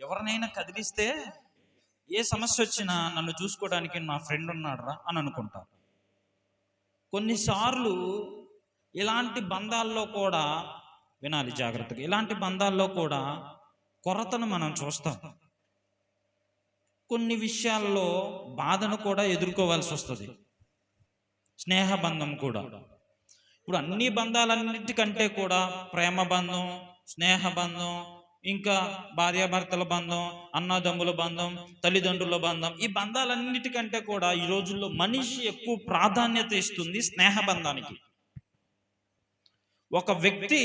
ఎవరినైనా కదిలిస్తే ఏ సమస్య వచ్చినా నన్ను చూసుకోవడానికి నా ఫ్రెండ్ ఉన్నాడురా అని అనుకుంటారు. కొన్నిసార్లు ఇలాంటి బంధాల్లో కూడా వినాలి జాగ్రత్తగా, ఇలాంటి బంధాల్లో కూడా కొరతను మనం చూస్తాం. కొన్ని విషయాల్లో బాధను కూడా ఎదుర్కోవాల్సి వస్తుంది. స్నేహ బంధం కూడా, ఇప్పుడు అన్ని బంధాలన్నిటికంటే కూడా ప్రేమ బంధం, స్నేహ బంధం, ఇంకా భార్యాభర్తల బంధం, అన్నదమ్ముల బంధం, తల్లిదండ్రుల బంధం, ఈ బంధాలన్నిటికంటే కూడా ఈ రోజుల్లో మనిషి ఎక్కువ ప్రాధాన్యత ఇస్తుంది స్నేహ బంధానికి. ఒక వ్యక్తి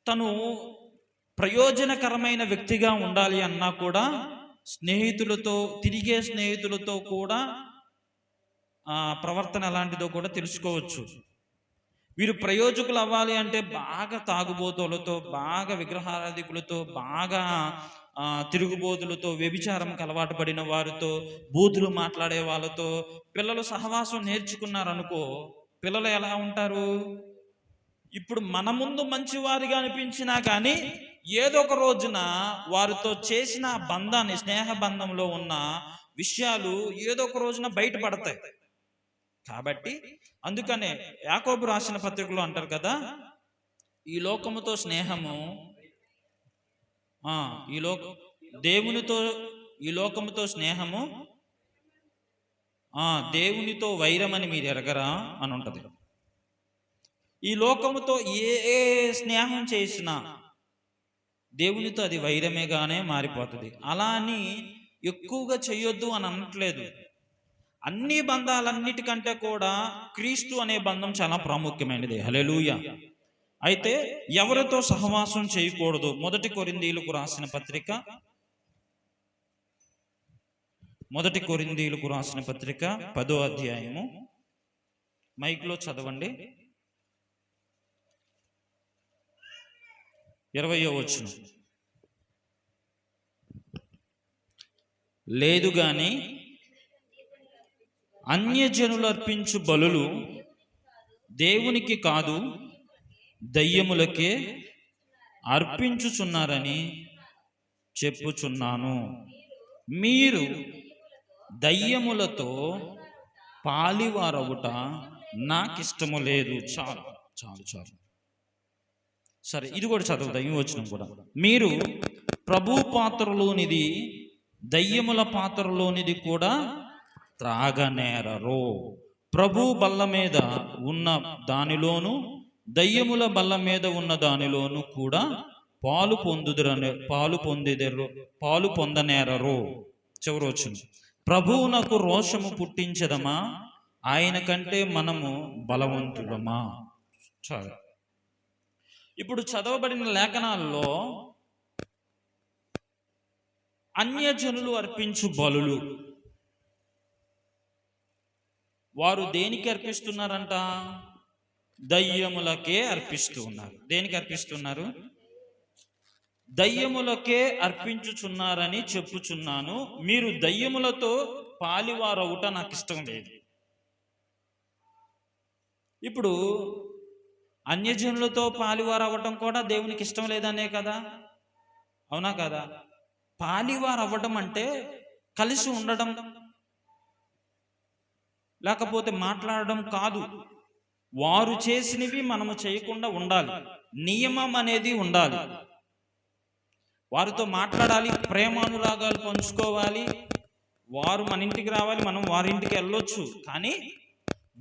తను ప్రయోజనకరమైన వ్యక్తిగా ఉండాలి అన్నా కూడా స్నేహితులతో, తిరిగే స్నేహితులతో కూడా ప్రవర్తన ఎలాంటిదో కూడా తెలుసుకోవచ్చు. వీరు ప్రయోజకులు అవ్వాలి అంటే బాగా తాగుబోతులతో, బాగా విగ్రహారాధికులతో, బాగా తిరుగుబోతులతో, వ్యభిచారంకి అలవాటు పడిన వారితో, బూతులు మాట్లాడే వాళ్ళతో పిల్లలు సహవాసం నేర్చుకున్నారనుకో, పిల్లలు ఎలా ఉంటారు? ఇప్పుడు మన ముందు మంచివారిగా అనిపించినా కానీ ఏదో ఒక రోజున వారితో చేసిన బంధాన్ని, స్నేహ బంధంలో ఉన్న విషయాలు ఏదో ఒక రోజున బయటపడతాయి. కాబట్టి అందుకనే యాకోబు రాసిన పత్రికలో అంటారు కదా, ఈ లోకముతో స్నేహము, దేవునితో, ఈ లోకముతో స్నేహము దేవునితో వైరమని మీరు ఎరగరా అని ఉంటది. ఈ లోకముతో ఏ స్నేహం చేసినా దేవునితో అది వైరమేగానే మారిపోతుంది. అలా అని ఎక్కువగా చెయ్యొద్దు అని అనట్లేదు. అన్ని బంధాలన్నిటికంటే కూడా క్రీస్తు అనే బంధం చాలా ప్రాముఖ్యమైనది. హల్లెలూయా. అయితే ఎవరితో సహవాసం చేయకూడదు? 1 కొరింథీయులకు రాసిన పత్రిక, 1 కొరింథీయులకు రాసిన పత్రిక 10వ అధ్యాయము, మైక్లో చదవండి, 20వ వచనం. లేదు గాని అన్యజనులు అర్పించు బలులు దేవునికి కాదు దయ్యములకే అర్పించుచున్నారని చెప్పుచున్నాను. మీరు దయ్యములతో పాలివారవుట నాకిష్టము లేదు. చాలు చాలు చాలు, సరే ఇది కూడా చదువుతాం, ఈ వచనం కూడా. మీరు ప్రభు పాత్రలోనిది దయ్యముల పాత్రలోనిది కూడా త్రాగనేరరు. ప్రభు బల్ల మీద ఉన్న దానిలోను దయ్యముల బల్ల మీద ఉన్న దానిలోను కూడా పాలు పొందనేరరు. చివరి వచనం. ప్రభువునకు రోషము పుట్టించదమా? ఆయన కంటే మనము బలవంతులమా? చాలు. ఇప్పుడు చదవబడిన లేఖనాల్లో అన్యజనులు అర్పించు బలులు, వారు దేనికి అర్పిస్తున్నారంట? దయ్యములకే అర్పిస్తూ ఉన్నారు. దేనికి అర్పిస్తున్నారు? దయ్యములకే అర్పించుచున్నారని చెప్పుచున్నాను. మీరు దయ్యములతో పాలివారవుట నాకు ఇష్టం లేదు. ఇప్పుడు అన్యజనులతో పాలివారు అవ్వటం కూడా దేవునికి ఇష్టం లేదనే కదా, అవునా కదా? పాలివారు అవ్వడం అంటే కలిసి ఉండడం, లేకపోతే మాట్లాడడం కాదు. వారు చేసినవి మనము చేయకుండా ఉండాలి. నియమం అనేది ఉండాలి. వారితో మాట్లాడాలి, ప్రేమానురాగాలు పంచుకోవాలి, వారు మన ఇంటికి రావాలి, మనం వారింటికి వెళ్ళొచ్చు. కానీ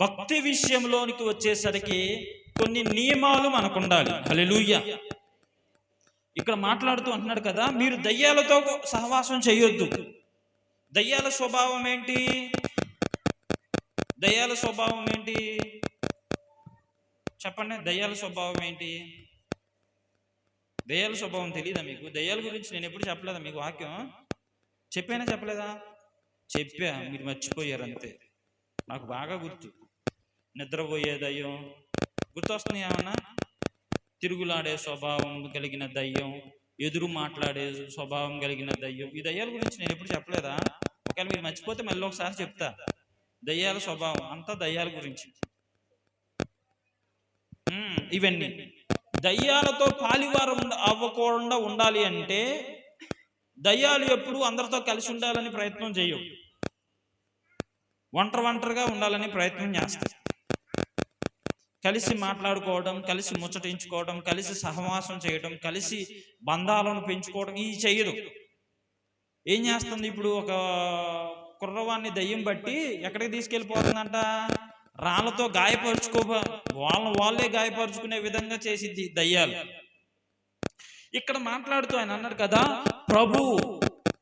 భక్తి విషయంలోనికి వచ్చేసరికి కొన్ని నియమాలు మనకు ఉండాలి. హల్లెలూయా. ఇక్కడ మాట్లాడుతూ అంటున్నాడు కదా, మీరు దయ్యాలతో సహవాసం చేయొద్దు. దయ్యాల స్వభావం ఏంటి? దయ్యాల స్వభావం ఏంటి చెప్పండి? దయ్యాల స్వభావం ఏంటి? దయ్యాల స్వభావం తెలియదా మీకు? దయ్యాల గురించి నేను ఎప్పుడు చెప్పలేదా మీకు? వాక్యం చెప్పానా చెప్పలేదా? చెప్పా, మీరు మర్చిపోయారు అంతే. నాకు బాగా గుర్తు. నిద్రపోయే దయ్యం గుర్తొస్తున్నాయి ఏమన్నా? తిరుగులాడే స్వభావం కలిగిన దయ్యం, ఎదురు మాట్లాడే స్వభావం కలిగిన దయ్యం. ఈ దయ్యాల గురించి నేను ఎప్పుడు చెప్పలేదా? ఒకవేళ మీరు మర్చిపోతే మళ్ళీ ఒకసారి చెప్తా. దయ్యాల స్వభావం అంతా దయ్యాల గురించి. ఇవన్నీ దయ్యాలతో పాలివారం అవ్వకుండా ఉండాలి అంటే దయ్యాలు ఎప్పుడు అందరితో కలిసి ఉండాలని ప్రయత్నం చేయవు, ఒంటరిగా ఉండాలని ప్రయత్నం చేస్తాయి. కలిసి మాట్లాడుకోవడం, కలిసి ముచ్చటించుకోవడం, కలిసి సహవాసం చేయడం, కలిసి బంధాలను పెంచుకోవడం ఇవి చేయదు. ఏం చేస్తుంది? ఇప్పుడు ఒక కుర్రవాన్ని దయ్యం బట్టి ఎక్కడికి తీసుకెళ్ళిపోతుందంట? రాళ్ళతో వాళ్ళే గాయపరుచుకునే విధంగా చేసిద్ది దయ్యాలు. ఇక్కడ మాట్లాడుతూ ఆయన అన్నాడు కదా,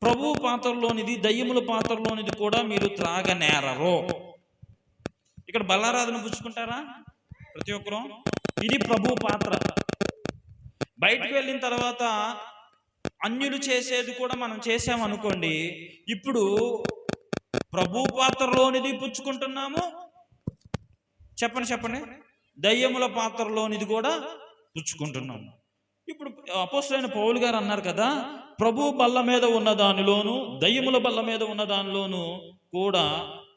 ప్రభు పాత్రలోనిది దయ్యముల పాత్రలోనిది కూడా మీరు త్రాగనేరరు. ఇక్కడ బల్లారాధన పుచ్చుకుంటారా ప్రతి ఒక్కరు? ఇది ప్రభు పాత్ర. బయటకు వెళ్ళిన తర్వాత అన్యులు చేసేది కూడా మనం చేసామనుకోండి, ఇప్పుడు ప్రభు పాత్రలోనిది పుచ్చుకుంటున్నాము, చెప్పండి, దయ్యముల పాత్రలోనిది కూడా పుచ్చుకుంటున్నాము. ఇప్పుడు అపోస్తలుడైన పౌలు గారు అన్నారు కదా, ప్రభు బల్ల మీద ఉన్న దానిలోను దయ్యముల బల్ల మీద ఉన్న దానిలోను కూడా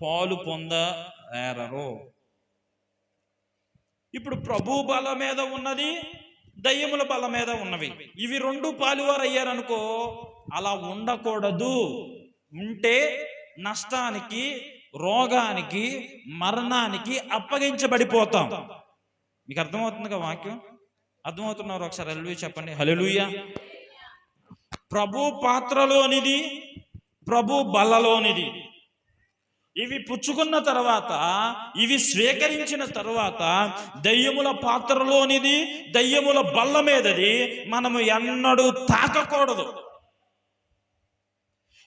పాలు పొందరేరరు. ఇప్పుడు ప్రభు బల్ల మీద ఉన్నది, దయ్యముల బల్ల మీద ఉన్నవి, ఇవి రెండు పాలువారు అయ్యారనుకో, అలా ఉండకూడదు. ఉంటే నష్టానికి, రోగానికి, మరణానికి అప్పగించబడిపోతాం. మీకు అర్థమవుతుందిగా వాక్యం? అర్థమవుతున్నారు? ఒకసారి హల్లెలూయా చెప్పండి. హల్లెలూయా. ప్రభు పాత్రలోనిది, ప్రభు బల్లలోనిది, ఇవి పుచ్చుకున్న తర్వాత, ఇవి స్వీకరించిన తర్వాత దయ్యముల పాత్రలోనిది, దయ్యముల బల్ల మీదది మనము ఎన్నడూ తాకకూడదు.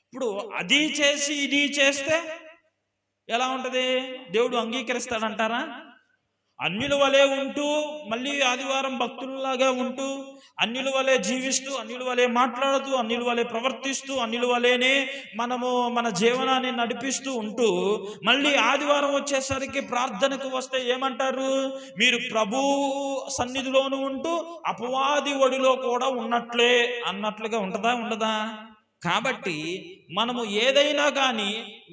ఇప్పుడు అది చేసి ఇది చేస్తే ఎలా ఉంటుంది? దేవుడు అంగీకరిస్తాడంటారా? అన్యుల వలె ఉంటూ, మళ్ళీ ఆదివారం భక్తుల్లాగా ఉంటూ, అన్యుల వలె జీవిస్తూ, అన్యుల వలె మాట్లాడుతూ, అన్యుల వలె ప్రవర్తిస్తూ, అన్యుల వలెనే మనము మన జీవనాన్ని నడిపిస్తూ ఉంటూ, మళ్ళీ ఆదివారం వచ్చేసరికి ప్రార్థనకు వస్తే ఏమంటారు? మీరు ప్రభు సన్నిధిలోనూ ఉంటూ అపవాది ఒడిలో కూడా ఉన్నట్లే అన్నట్లుగా ఉంటుందా? ఉండదా? కాబట్టి మనము ఏదైనా కానీ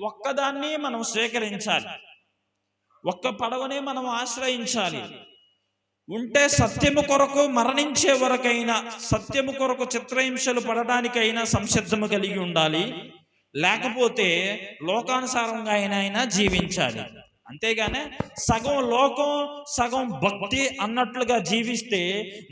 ఒక్కదాన్ని మనం స్వీకరించాలి, ఒక్క పడవనే మనం ఆశ్రయించాలి. ఉంటే సత్యము కొరకు మరణించే వరకైనా, సత్యము కొరకు చిత్రహింసలు పడడానికైనా సంసిద్ధము కలిగి ఉండాలి, లేకపోతే లోకానుసారంగా అయినా జీవించాలి. అంతేగానే సగం లోకం సగం భక్తి అన్నట్లుగా జీవిస్తే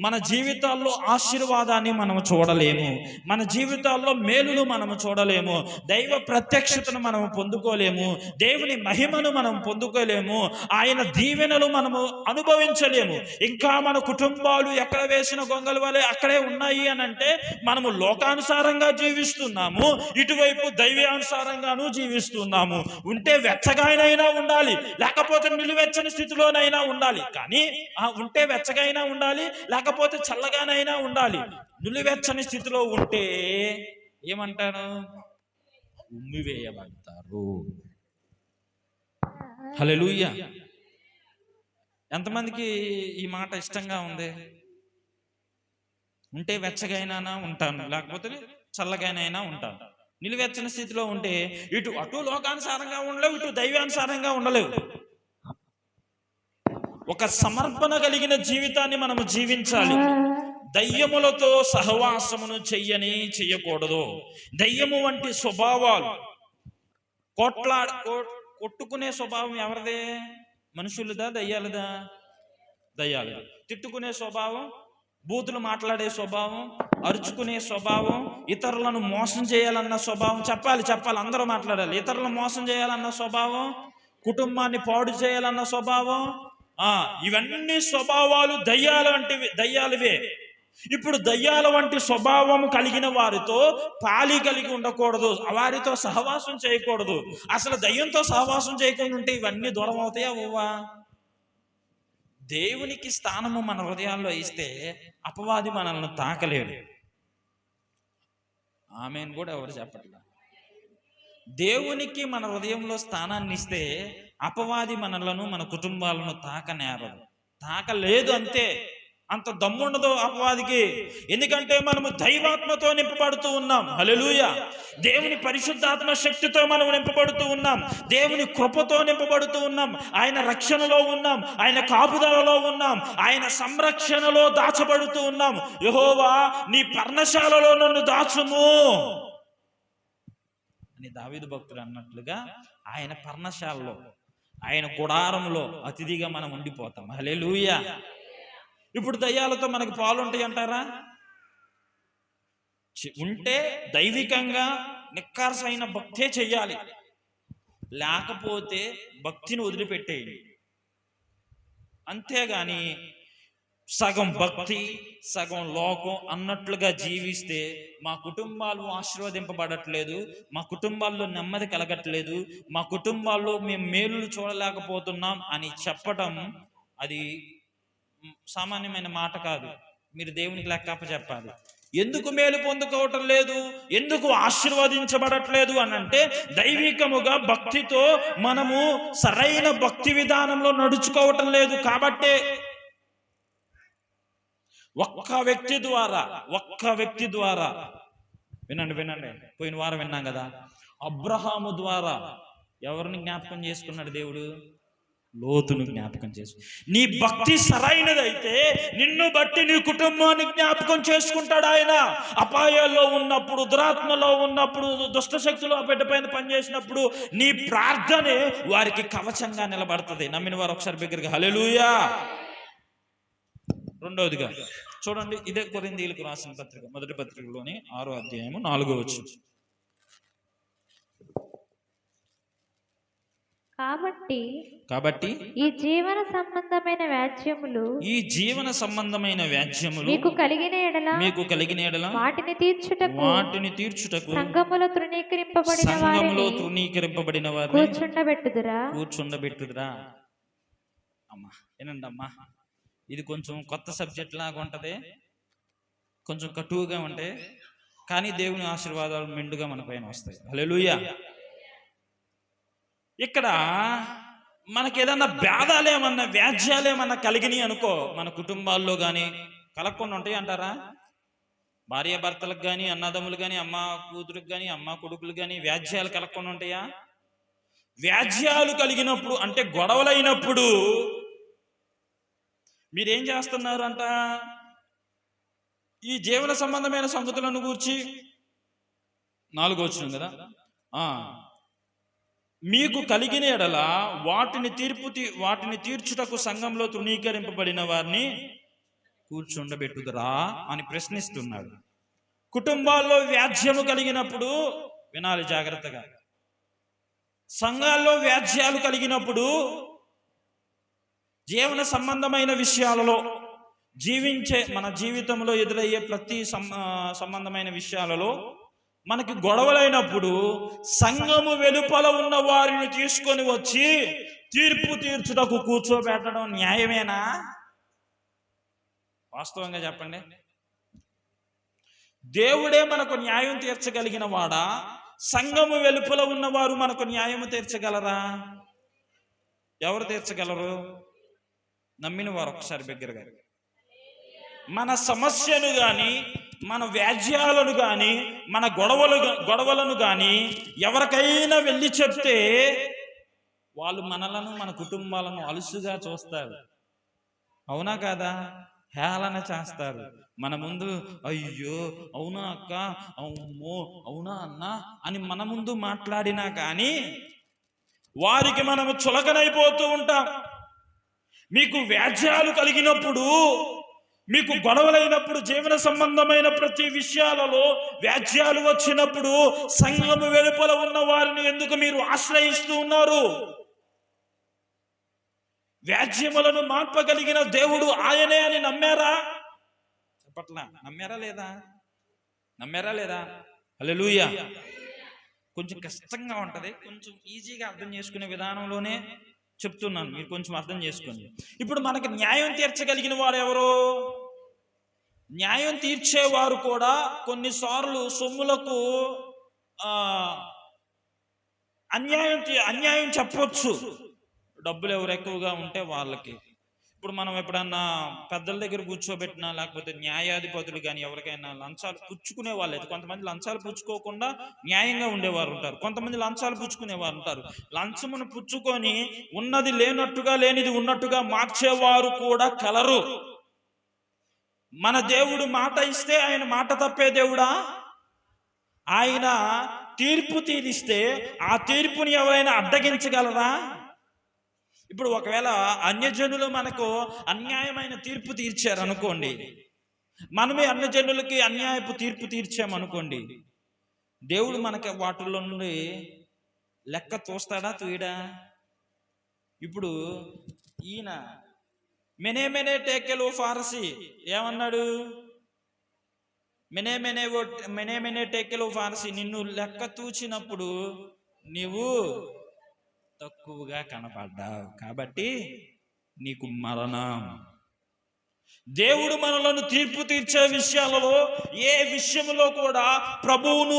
మన జీవితాల్లో ఆశీర్వాదాన్ని మనం చూడలేము, మన జీవితాల్లో మేలును మనము చూడలేము, దైవ ప్రత్యక్షతను మనము పొందుకోలేము, దేవుని మహిమను మనం పొందుకోలేము, ఆయన దీవెనలు మనము అనుభవించలేము. ఇంకా మన కుటుంబాలు ఎక్కడ వేసిన గొంగల వలె అక్కడే ఉన్నాయి అని అంటే మనము లోకానుసారంగా జీవిస్తున్నాము, ఇటువైపు దైవానుసారంగాను జీవిస్తున్నాము. ఉంటే వెచ్చగానైనా ఉండాలి, లేకపోతే నిలువెచ్చని స్థితిలోనైనా ఉండాలి. కానీ ఉంటే వెచ్చగైనా ఉండాలి, లేకపోతే చల్లగానైనా ఉండాలి. నిలువెచ్చని స్థితిలో ఉంటే ఏమంటారు? ఉమ్మివేయబడతారు. హల్లెలూయా. ఎంతమందికి ఈ మాట ఇష్టంగా ఉంది? ఉంటే వెచ్చగైనా ఉంటాను, లేకపోతే చల్లగానైనా ఉంటాను. నిలువెచ్చని స్థితిలో ఉంటే అటు లోకానుసారంగా ఉండలేవు, ఇటు దైవానుసారంగా ఉండలేవు. ఒక సమర్పణ కలిగిన జీవితాన్ని మనము జీవించాలి. దయ్యములతో సహవాసమును చెయ్యకూడదు. దయ్యము వంటి స్వభావాలు, కొట్టుకునే స్వభావం ఎవరిదే? మనుషులదా? దయ్యాలదా? దయ్యాలదా. తిట్టుకునే స్వభావం, బూతులు మాట్లాడే స్వభావం, అరుచుకునే స్వభావం, ఇతరులను మోసం చేయాలన్న స్వభావం, చెప్పాలి అందరూ మాట్లాడాలి. ఇతరులను మోసం చేయాలన్న స్వభావం, కుటుంబాన్ని పాడు చేయాలన్న స్వభావం, ఇవన్నీ స్వభావాలు దయ్యాలవే. ఇప్పుడు దయ్యాల వంటి స్వభావం కలిగిన వారితో పాలి కలిగి ఉండకూడదు, వారితో సహవాసం చేయకూడదు. అసలు దయ్యంతో సహవాసం చేయకుండా ఉంటే ఇవన్నీ దూరం అవుతాయా? అవ్వవా? దేవునికి స్థానము మన హృదయాల్లో ఇస్తే అపవాది మనల్ని తాకలేడు. ఆమెను కూడా ఎవరు చెప్పట్లా. దేవునికి మన హృదయంలో స్థానాన్ని ఇస్తే అపవాది మనలను, మన కుటుంబాలను తాకనేరదు. తాకలేదు అంతే. అంత దమ్ముండదు అపవాదికి. ఎందుకంటే మనము దైవాత్మతో నింపబడుతూ ఉన్నాం. హల్లెలూయా. దేవుని పరిశుద్ధాత్మ శక్తితో మనం నింపబడుతూ ఉన్నాం. దేవుని కృపతో నింపబడుతూ ఉన్నాం. ఆయన రక్షణలో ఉన్నాం. ఆయన కాపుదలలో ఉన్నాం. ఆయన సంరక్షణలో దాచబడుతూ ఉన్నాం. యెహోవా నీ పర్ణశాలలో నన్ను దాచుము అని దావీదు భక్తుడు అన్నట్లుగా ఆయన పర్ణశాలలో, ఆయన గుడారంలో అతిథిగా మనం ఉండిపోతాం. హల్లెలూయా. ఇప్పుడు దయ్యాలతో మనకి పాలుంటాయి అంటారా? ఉంటే దైవికంగా నిక్కార్సైన భక్తే చెయ్యాలి, లేకపోతే భక్తిని వదిలిపెట్టేయండి. అంతేగాని సగం భక్తి సగం లోకం అన్నట్లుగా జీవిస్తే మా కుటుంబాలు ఆశీర్వదింపబడట్లేదు, మా కుటుంబాల్లో నెమ్మది కలగట్లేదు, మా కుటుంబాల్లో మేము మేలులు చూడలేకపోతున్నాం అని చెప్పటం అది సామాన్యమైన మాట కాదు. మీరు దేవునికి లెక్కప్ప చెప్పాలి. ఎందుకు మేలు పొందుకోవటం లేదు, ఎందుకు ఆశీర్వదించబడట్లేదు అని అంటే దైవికముగా భక్తితో మనము సరైన భక్తి విధానంలో నడుచుకోవటం లేదు. కాబట్టే ఒక్క వ్యక్తి ద్వారా వినండి, పోయిన వారం విన్నాం కదా, అబ్రహాము ద్వారా ఎవరిని జ్ఞాపకం చేసుకున్నాడు దేవుడు? లోతును జ్ఞాపకం చేసు. నీ భక్తి సరైనదైతే నిన్ను బట్టి నీ కుటుంబాన్ని జ్ఞాపకం చేసుకుంటాడు ఆయన. అపాయాల్లో ఉన్నప్పుడు, దురాత్మలో ఉన్నప్పుడు, దుష్టశక్తులు ఆ బిడ్డ పైన పనిచేసినప్పుడు నీ ప్రార్థనే వారికి కవచంగా నిలబడుతుంది. నమ్మిన వారు ఒకసారి బిగ్గరగా హల్లెలూయా. రెండవదిగా చూడండి, ఇదే కొరింథీయులకు రాసిన పత్రిక మొదటి పత్రికలోని 6వ అధ్యాయము 4వ వచనం. కాబట్టి ఈ జీవన సంబంధమైన వ్యాజ్యములు మీకు కలిగిన ఎడల వాటిని తీర్చుటకు సంఘములో తృణీకరింపబడిన వారిని కూర్చుండబెట్టుదురా. అమ్మా ఏనండి అమ్మా, ఇది కొంచెం కొత్త సబ్జెక్ట్ లాగా ఉంటది, కొంచెం కటువుగా ఉంటాయి, కానీ దేవుని ఆశీర్వాదాలు మెండుగా మన పైన వస్తాయి. హల్లెలూయా. ఇక్కడ మనకి ఏదన్నా భేదాలేమన్నా వ్యాజ్యాలేమన్నా కలిగినాయి అనుకో, మన కుటుంబాల్లో కానీ కలగకుండా ఉంటాయి అంటారా? భార్య భర్తలకు కానీ, అన్నదమ్ములు కానీ, అమ్మ కూతురికి కానీ, అమ్మ కొడుకులు కానీ వ్యాజ్యాలు కలగకుండా ఉంటాయా? వ్యాజ్యాలు కలిగినప్పుడు అంటే గొడవలైనప్పుడు మీరేం చేస్తున్నారు అంట? ఈ జీవన సంబంధమైన సంగతులను గూర్చి 4వ వచనం కదా, మీకు కలిగిన ఎడల వాటిని తీర్చుటకు సంఘంలో తృణీకరింపబడిన వారిని కూర్చుండబెట్టుదురా అని ప్రశ్నిస్తున్నాడు. కుటుంబాల్లో వ్యాజ్యము కలిగినప్పుడు వినాలి జాగ్రత్తగా. సంఘాల్లో వ్యాజ్యాలు కలిగినప్పుడు, జీవన సంబంధమైన విషయాలలో మన జీవితంలో ఎదురయ్యే ప్రతి సంబంధమైన విషయాలలో మనకి గొడవలైనప్పుడు సంఘము వెలుపల ఉన్న వారిని తీసుకొని వచ్చి తీర్పు తీర్చుటకు కూర్చోబెట్టడం న్యాయమేనా? వాస్తవంగా చెప్పండి. దేవుడే మనకు న్యాయం తీర్చగలిగిన వాడా? సంఘము వెలుపల ఉన్నవారు మనకు న్యాయం తీర్చగలరా? ఎవరు తీర్చగలరు? నమ్మిన వారు ఒకసారి బిగ్గరగా. మన సమస్యను కానీ, మన వ్యాజ్యాలను కానీ, మన గొడవలను కానీ ఎవరికైనా వెళ్ళి చెప్తే వాళ్ళు మనలను, మన కుటుంబాలను అలుసుగా చూస్తారు. అవునా కాదా? హేళన చేస్తారు. మన ముందు అయ్యో అవునా అక్క, అమ్మో అవునా అన్న అని మన ముందు మాట్లాడినా కానీ వారికి మనము చులకనైపోతూ ఉంటాం. మీకు వ్యాజ్యాలు కలిగినప్పుడు, మీకు గొడవలైనప్పుడు, జీవన సంబంధమైన ప్రతి విషయాలలో వ్యాజ్యాలు వచ్చినప్పుడు సంఘము వెలుపల ఉన్న వారిని ఎందుకు మీరు ఆశ్రయిస్తూ ఉన్నారు? వ్యాజ్యములను మార్పగలిగిన దేవుడు ఆయనే అని నమ్మారా? చెప్పట్లా. నమ్మారా లేదా? హల్లెలూయా. కొంచెం కష్టంగా ఉంటది, కొంచెం ఈజీగా అర్థం చేసుకునే విధానంలోనే చెప్తున్నాను, మీరు కొంచెం అర్థం చేసుకోండి. ఇప్పుడు మనకి న్యాయం తీర్చగలిగిన వారు ఎవరు? న్యాయం తీర్చేవారు కూడా కొన్నిసార్లు సొమ్ములకు అన్యాయం చెప్పవచ్చు. డబ్బులు ఎవరు ఎక్కువగా ఉంటే వాళ్ళకి, ఇప్పుడు మనం ఎప్పుడన్నా పెద్దల దగ్గర కూర్చోబెట్టినా, లేకపోతే న్యాయాధిపతులు కానీ ఎవరికైనా లంచాలు పుచ్చుకునే వాళ్ళైతే, కొంతమంది లంచాలు పుచ్చుకోకుండా న్యాయంగా ఉండేవారు ఉంటారు, కొంతమంది లంచాలు పుచ్చుకునేవారు ఉంటారు. లంచమును పుచ్చుకొని ఉన్నది లేనట్టుగా, లేనిది ఉన్నట్టుగా మార్చేవారు కూడా కలరు. మన దేవుడు మాట ఇస్తే ఆయన మాట తప్పే దేవుడా? ఆయన తీర్పు తీరిస్తే ఆ తీర్పుని ఎవరైనా అడ్డగించగలరా? ఇప్పుడు ఒకవేళ అన్యజనులు మనకు అన్యాయమైన తీర్పు తీర్చారు అనుకోండి, మనమే అన్యజనులకి అన్యాయపు తీర్పు తీర్చామనుకోండి, దేవుడు మనకి వాటిల్లో నుండి లెక్క తోస్తాడా తూయడా? ఇప్పుడు ఈయన మెనే టేకెలు ఫారసీ ఏమన్నాడు? మెనే టేకెలు ఫారసీ, నిన్ను లెక్క తూచినప్పుడు నీవు తక్కువగా కనపడ్డావు కాబట్టి నీకు మరణం. దేవుడు మనలను తీర్పు తీర్చే విషయాలలో ఏ విషయంలో కూడా ప్రభువును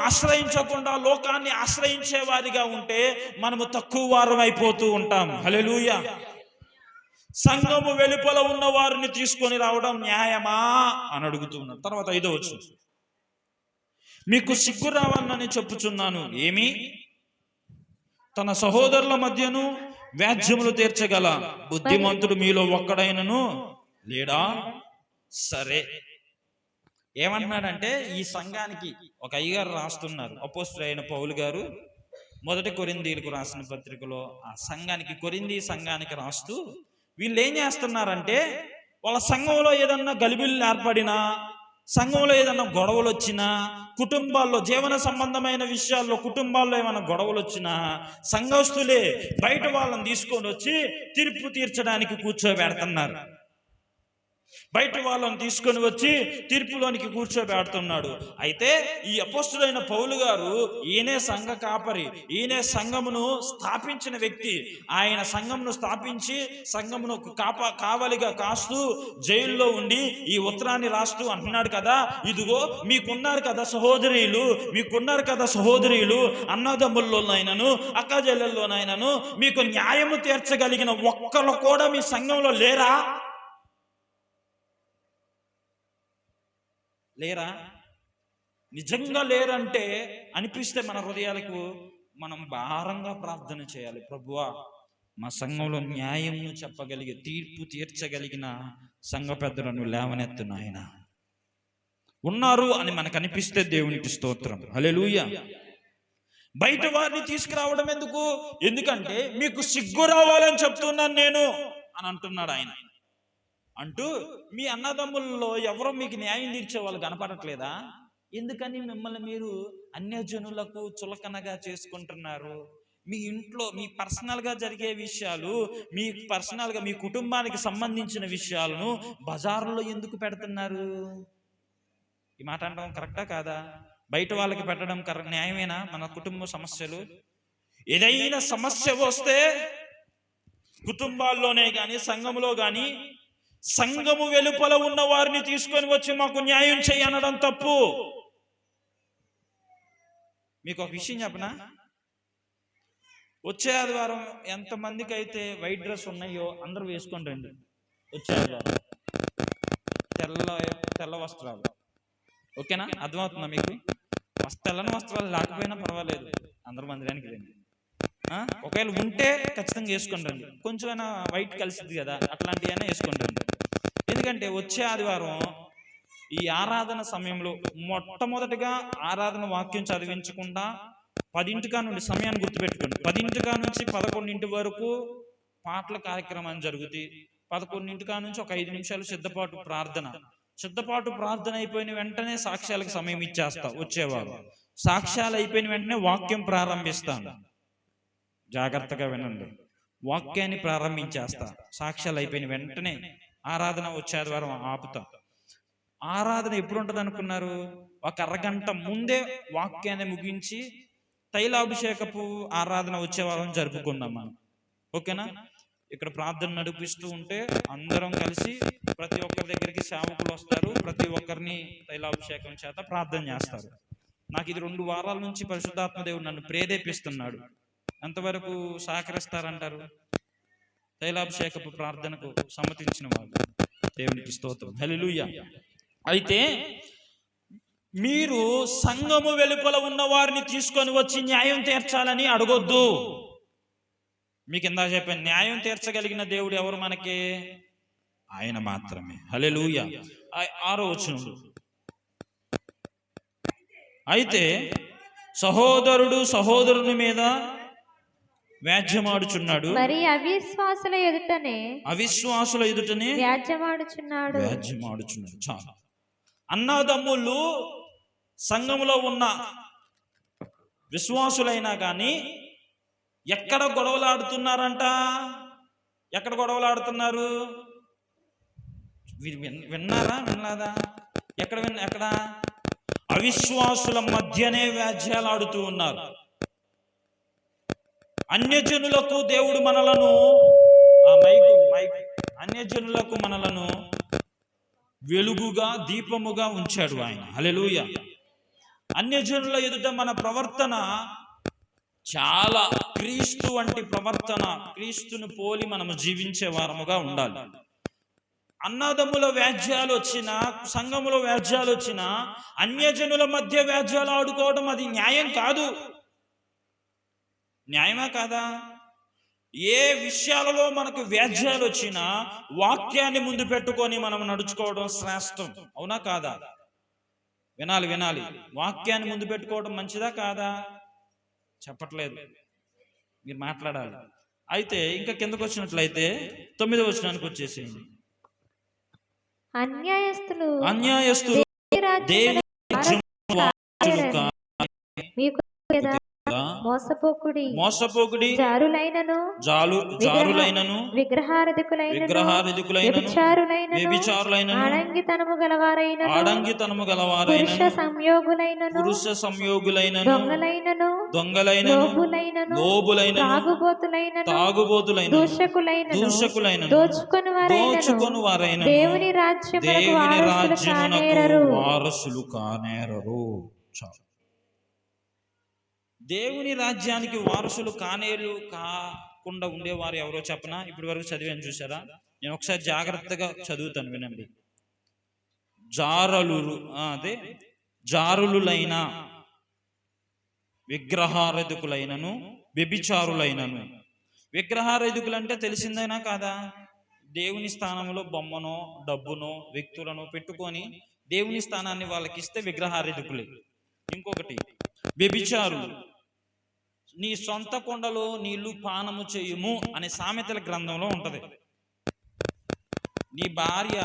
ఆశ్రయించకుండా లోకాన్ని ఆశ్రయించే వారిగా ఉంటే మనము తక్కువ వారం అయిపోతూ ఉంటాం. హల్లెలూయా. సంఘము వెలుపల ఉన్న వారిని తీసుకొని రావడం న్యాయమా అని అడుగుతున్నాడు. తర్వాత 5వ వచనం, మీకు సిగ్గు రావాలని చెప్పుచున్నాను. ఏమి? తన సహోదరుల మధ్యను వ్యాజ్యములు తీర్చగల బుద్ధిమంతుడు మీలో ఒక్కడైనను లేడా? సరే, ఏమంటున్నాడంటే ఈ సంఘానికి ఒక అయ్యగారు రాస్తున్నారు, అపోస్తలుడైన పౌలు గారు మొదటి కొరింథీయులకు రాసిన పత్రికలో ఆ సంఘానికి, కొరింథీ సంఘానికి రాస్తూ వీళ్ళు ఏం చేస్తున్నారంటే, వాళ్ళ సంఘంలో ఏదన్నా గలిబిళ్ళు ఏర్పడినా, సంఘంలో ఏదన్నా గొడవలు వచ్చినా, కుటుంబాల్లో జీవన సంబంధమైన విషయాల్లో కుటుంబాల్లో ఏమైనా గొడవలు వచ్చినా సంఘస్థులే బయట వాళ్ళని తీసుకొని వచ్చి తీర్పు తీర్చడానికి కూర్చోబెడుతున్నారు. బయట వాళ్ళని తీసుకొని వచ్చి తీర్పులోనికి కూర్చోబెడుతున్నాడు. అయితే ఈ అపోస్తలుడైన పౌలు గారు ఈయనే సంఘ కాపరి, ఈయనే సంఘమును స్థాపించిన వ్యక్తి. ఆయన సంఘమును స్థాపించి సంఘమును కావలిగా కాస్తూ జైల్లో ఉండి ఈ ఉత్తరాన్ని రాస్తూ అంటున్నాడు కదా, ఇదిగో మీకున్నారు కదా సహోదరీలు, అన్నదమ్ముల్లోనైనను అక్కజెల్లెల్లోనైనను మీకు న్యాయము తీర్చగలిగిన ఒక్కరు కూడా మీ సంఘంలో లేరా? నిజంగా లేరంటే అనిపిస్తే మన హృదయాలకు మనం భారంగా ప్రార్థన చేయాలి. ప్రభువా, మా సంఘంలో న్యాయంను చెప్పగలిగే, తీర్పు తీర్చగలిగిన సంఘ పెద్దలను లేవనెత్తు నాయన. ఉన్నారు అని మనకు అనిపిస్తే దేవునికి స్తోత్రం. హల్లెలూయా. బయట వారిని తీసుకురావడం ఎందుకు? ఎందుకంటే మీకు సిగ్గు రావాలని చెప్తున్నాను నేను అని అంటున్నాడు ఆయన. అంటూ మీ అన్నదమ్ముల్లో ఎవరో మీకు న్యాయం తీర్చే వాళ్ళు కనపడట్లేదా? ఎందుకని మిమ్మల్ని మీరు అన్యజనులకు చులకనగా చేసుకుంటున్నారు? మీ ఇంట్లో మీ పర్సనల్గా జరిగే విషయాలు, మీ కుటుంబానికి సంబంధించిన విషయాలను బజార్లో ఎందుకు పెడుతున్నారు? ఈ మాట అనడం కరెక్టా కాదా? బయట వాళ్ళకి పెట్టడం న్యాయమేనా? మన కుటుంబ సమస్యలు, ఏదైనా సమస్య వస్తే కుటుంబాల్లోనే కానీ సంఘంలో కానీ సంఘము వెలుపల ఉన్న వారిని తీసుకొని వచ్చి మాకు న్యాయం చేయనడం తప్పు. మీకు ఒక విషయం చెప్పనా? వచ్చే ఆదివారం ఎంతమందికి అయితే వైట్ డ్రెస్ ఉన్నాయో అందరూ వేసుకొని రండి. వచ్చే ఆదివారం తెల్ల వస్త్రాలు, ఓకేనా? అర్థమవుతుందా మీకు? తెల్లని వస్త్రాలు లేకపోయినా పర్వాలేదు, అందరు మందిరానికి రండి. ఒకవేళ ఉంటే ఖచ్చితంగా వేసుకొని రండి. కొంచెమైనా వైట్ కలిసింది కదా, అట్లాంటివైనా వేసుకొని రండి. ఎందుకంటే వచ్చే ఆదివారం ఈ ఆరాధన సమయంలో మొట్టమొదటిగా ఆరాధన వాక్యం చదివించకుండా 10 నుండి, సమయాన్ని గుర్తుపెట్టుకోండి, 10 నుంచి 11 వరకు పాటల కార్యక్రమం జరుగుతుంది. 11 నుంచి ఒక 5 నిమిషాలు సిద్ధపాటు ప్రార్థన అయిపోయిన వెంటనే సాక్ష్యాలకు సమయం ఇచ్చేస్తా. వచ్చేవారు సాక్ష్యాలు అయిపోయిన వెంటనే వాక్యం ప్రారంభిస్తాను. జాగ్రత్తగా వినండి, వాక్యాన్ని ప్రారంభించేస్తా. సాక్ష్యాలు అయిపోయిన వెంటనే ఆరాధన వచ్చే ఆదివారం ఆపుతా. ఆరాధన ఎప్పుడు ఉంటుంది అనుకున్నారు? ఒక అరగంట ముందే వాక్యాన్ని ముగించి తైలాభిషేకపు ఆరాధన వచ్చే వారం జరుపుకుందాం మనం, ఓకేనా? ఇక్కడ ప్రార్థన నడిపిస్తూ ఉంటే అందరం కలిసి ప్రతి ఒక్కరి దగ్గరికి సేవకులు వస్తారు, ప్రతి ఒక్కరిని తైలాభిషేకం చేత ప్రార్థన చేస్తారు. నాకు ఇది 2 వారాల నుంచి పరిశుద్ధాత్మ దేవుడు నన్ను ప్రేరేపిస్తున్నాడు. ఎంతవరకు సహకరిస్తారంటారు? తైలాభిషేకపు ప్రార్థనకు సమ్మతించిన వాళ్ళు. దేవునికి స్తోత్రం, హల్లెలూయా. అయితే మీరు సంఘము వెలుపల ఉన్న వారిని తీసుకొని వచ్చి న్యాయం తీర్చాలని అడగొద్దు. మీకు ఇందాక చెప్పాను, న్యాయం తీర్చగలిగిన దేవుడు ఎవరు మనకి? ఆయన మాత్రమే. హల్లెలూయా. 6వ వచనం, అయితే సహోదరుడు సహోదరుని మీద వ్యాజ్యమాడుచున్నాడు, మరి అవిశ్వాసుల ఎదుటనే వ్యాజ్యమాడుచున్నాడు. చాలు. అన్నదమ్ములు సంఘములో ఉన్న విశ్వాసులైనా కానీ ఎక్కడ గొడవలాడుతున్నారంట? ఎక్కడ గొడవలాడుతున్నారు? విన్నారా? వినలేదా? ఎక్కడ అవిశ్వాసుల మధ్యనే వ్యాజ్యాలు ఆడుతూ ఉన్నారు. అన్యజనులకు దేవుడు మనలను అన్యజనులకు మనలను వెలుగుగా దీపముగా ఉంచాడు ఆయన. హల్లెలూయా. అన్యజనుల ఎదుట మన ప్రవర్తన చాలా క్రీస్తు వంటి ప్రవర్తన, క్రీస్తును పోలి మనము జీవించే వారముగా ఉండాలి. అన్నదమ్ముల వ్యాజ్యాలు వచ్చినా, సంఘములో వ్యాజ్యాలు వచ్చినా, అన్యజనుల మధ్య వ్యాజ్యాలు ఆడుకోవడం అది న్యాయం కాదు. న్యాయమా కాదా? ఏ విషయాలలో మనకు వ్యాజ్యాలు వచ్చినా వాక్యాన్ని ముందు పెట్టుకొని మనం నడుచుకోవడం శ్రేష్టం. అవునా కాదా? వినాలి. వాక్యాన్ని ముందు పెట్టుకోవడం మంచిదా కాదా? చెప్పట్లేదు, మీరు మాట్లాడాలి. అయితే ఇంకా కిందకు వచ్చినట్లయితే 9వ వచనానికి వచ్చేసేయండి. అన్యాయస్తులు దేవుని మోసపోకుడి, జారులైనను విగ్రహారాధికులైనను ఆడంగితనము గలవారైనను పురుష సంయోగులైనను దొంగలైనను లోబులైనను తాగుబోతులైనను దూషకులైనను దోచుకొను వారైనను దేవుని రాజ్యమునకు వారసులు కానేరరు. దేవుని రాజ్యానికి వారసులు కాకుండా ఉండేవారు ఎవరో చెప్పనా? ఇప్పటి వరకు చదివాను చూసారా? నేను ఒకసారి జాగ్రత్తగా చదువుతాను, వినండి. జారులైన విగ్రహారాధికులైనను వ్యభిచారులైనను. విగ్రహారాధికులు అంటే తెలిసిందైనా కాదా? దేవుని స్థానంలో బొమ్మనో డబ్బునో వ్యక్తులను పెట్టుకొని దేవుని స్థానాన్ని వాళ్ళకి ఇస్తే విగ్రహారాధికులే. ఇంకొకటి వ్యభిచారులు. నీ సొంత కొండలో నీళ్లు పానము చేయుము అనే సామెతల గ్రంథంలో ఉంటది. నీ భార్య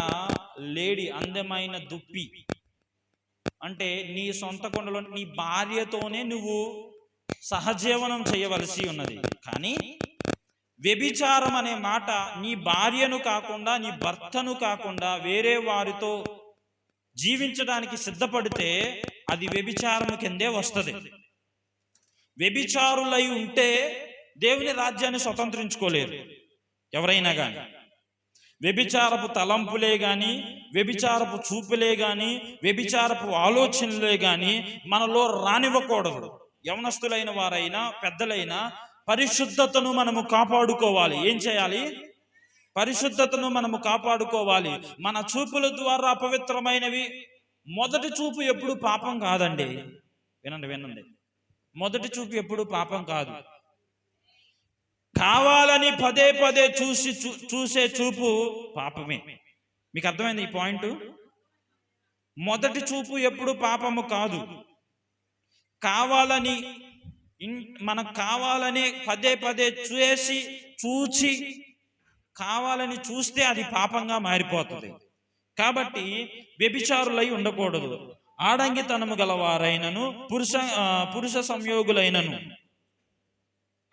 లేడి, అందమైన దుప్పి అంటే నీ సొంత కొండలో నీ భార్యతోనే నువ్వు సహజీవనం చేయవలసి ఉన్నది. కానీ వ్యభిచారం అనే మాట నీ భార్యను కాకుండా, నీ భర్తను కాకుండా వేరే వారితో జీవించడానికి సిద్ధపడితే అది వ్యభిచారము కిందే వస్తుంది. వ్యభిచారులై ఉంటే దేవుని రాజ్యాన్ని స్వతంత్రించుకోలేరు ఎవరైనా కానీ. వ్యభిచారపు తలంపులే కానీ, వ్యభిచారపు చూపులే కానీ, వ్యభిచారపు ఆలోచనలే కానీ మనలో రానివ్వకూడదు. యవనస్తులైన వారైనా పెద్దలైనా పరిశుద్ధతను మనము కాపాడుకోవాలి. ఏం చేయాలి? పరిశుద్ధతను మనము కాపాడుకోవాలి. మన చూపుల ద్వారా అపవిత్రమైనవి. మొదటి చూపు ఎప్పుడు పాపం కాదండి. వినండి. మొదటి చూపు ఎప్పుడు పాపం కాదు. కావాలని పదే చూసే చూపు పాపమే. మీకు అర్థమైంది ఈ పాయింట్? మొదటి చూపు ఎప్పుడు పాపము కాదు. మనం కావాలని పదే చూసి కావాలని చూస్తే అది పాపంగా మారిపోతుంది. కాబట్టి వ్యభిచారులై ఉండకూడదు. ఆడంగితనము గలవారైనను పురుష సంయోగులైనను.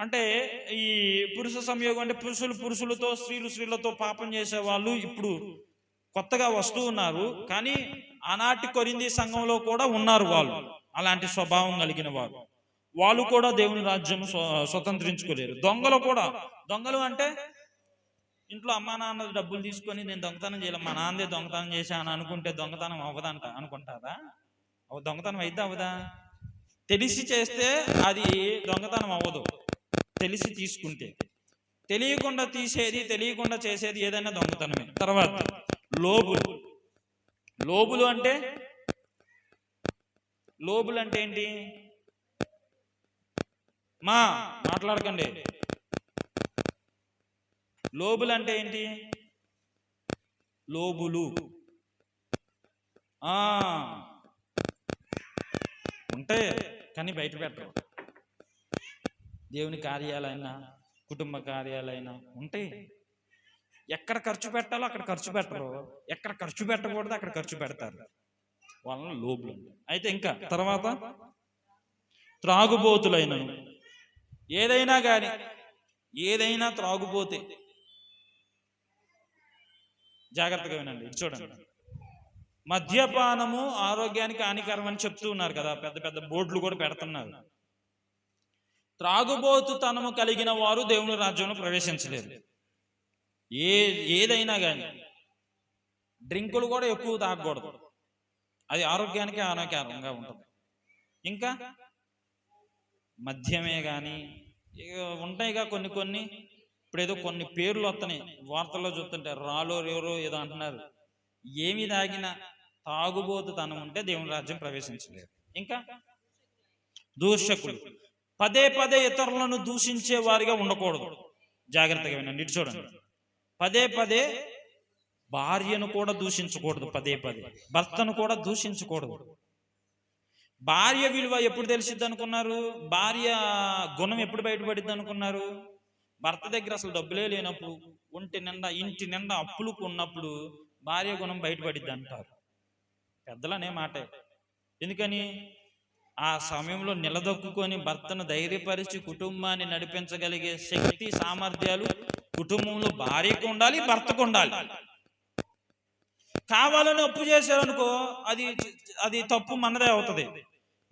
అంటే ఈ పురుష సంయోగం అంటే పురుషులతో స్త్రీలతో పాపం చేసేవాళ్ళు ఇప్పుడు కొత్తగా వస్తూ ఉన్నారు. కానీ ఆనాటి కొరింథీ సంఘంలో కూడా ఉన్నారు వాళ్ళు, అలాంటి స్వభావం కలిగిన వారు. వాళ్ళు కూడా దేవుని రాజ్యం స్వతంత్రించుకోలేరు. దొంగలు అంటే ఇంట్లో అమ్మా నాన్న డబ్బులు తీసుకొని నేను దొంగతనం చేయాలి, మా నాన్నదే దొంగతనం చేశాను అనుకుంటే దొంగతనం అవ్వదంట. అనుకుంటారా? దొంగతనం అయితే అవ్వదా? తెలిసి చేస్తే అది దొంగతనం అవ్వదు. తెలిసి తీసుకుంటే, తెలియకుండా తీసేది, తెలియకుండా చేసేది ఏదైనా దొంగతనమే. తర్వాత లోబులు. లోబులు అంటే ఏంటి? మాట్లాడకండి. లోబులు అంటే ఏంటి? లోబులు ఉంటాయి కానీ బయట పెట్టరు. దేవుని కార్యాలైనా కుటుంబ కార్యాలైనా ఉంటాయి. ఎక్కడ ఖర్చు పెట్టాలో అక్కడ ఖర్చు పెట్టరు, ఎక్కడ ఖర్చు పెట్టకూడదు అక్కడ ఖర్చు పెడతారు. వాళ్ళని లోబులు. అయితే ఇంకా తర్వాత త్రాగుబోతులైనను. ఏదైనా కానీ ఏదైనా త్రాగుబోతే జాగ్రత్తగా వినండి. చూడండి, మద్యపానము ఆరోగ్యానికి హానికరం అని చెప్తూ ఉన్నారు కదా, పెద్ద పెద్ద బోర్డులు కూడా పెడుతున్నారు. త్రాగుబోతుతనము కలిగిన వారు దేవుని రాజ్యంలో ప్రవేశించలేరు. ఏదైనా కానీ డ్రింకులు కూడా ఎక్కువ తాగకూడదు, అది ఆరోగ్యానికి హానికరంగా ఉంటుంది. ఇంకా మద్యమే కానీ ఉంటాయిగా కొన్ని ఇప్పుడు ఏదో కొన్ని పేర్లు వస్తున్నాయి వార్తల్లో చూస్తుంటే, రాలో రేరో ఏదో అంటున్నారు. ఏమి తాగినా తాగుబోతుతనం ఉంటే దేవుని రాజ్యం ప్రవేశించలేరు. ఇంకా దూషకులు. పదే పదే ఇతరులను దూషించే వారిగా ఉండకూడదు. జాగ్రత్తగా వినండి. ఇటు చూడండి, పదే పదే భార్యను కూడా దూషించకూడదు, పదే పదే భర్తను కూడా దూషించకూడదు. భార్య విలువ ఎప్పుడు తెలిసిద్ది అనుకున్నారు? భార్య గుణం ఎప్పుడు బయటపడిద్ది అనుకున్నారు? భర్త దగ్గర అసలు డబ్బులే లేనప్పుడు, ఇంటి నిండా అప్పులకు ఉన్నప్పుడు భార్య గుణం బయటపడిద్ది అంటారు పెద్దలనే మాటే. ఎందుకని? ఆ సమయంలో నిలదొక్కుని భర్తను ధైర్యపరిచి కుటుంబాన్ని నడిపించగలిగే శక్తి సామర్థ్యాలు కుటుంబంలో భార్యకు ఉండాలి, భర్తకు ఉండాలి. కావాలని అప్పు చేశారనుకో, అది తప్పు మనదే అవుతుంది.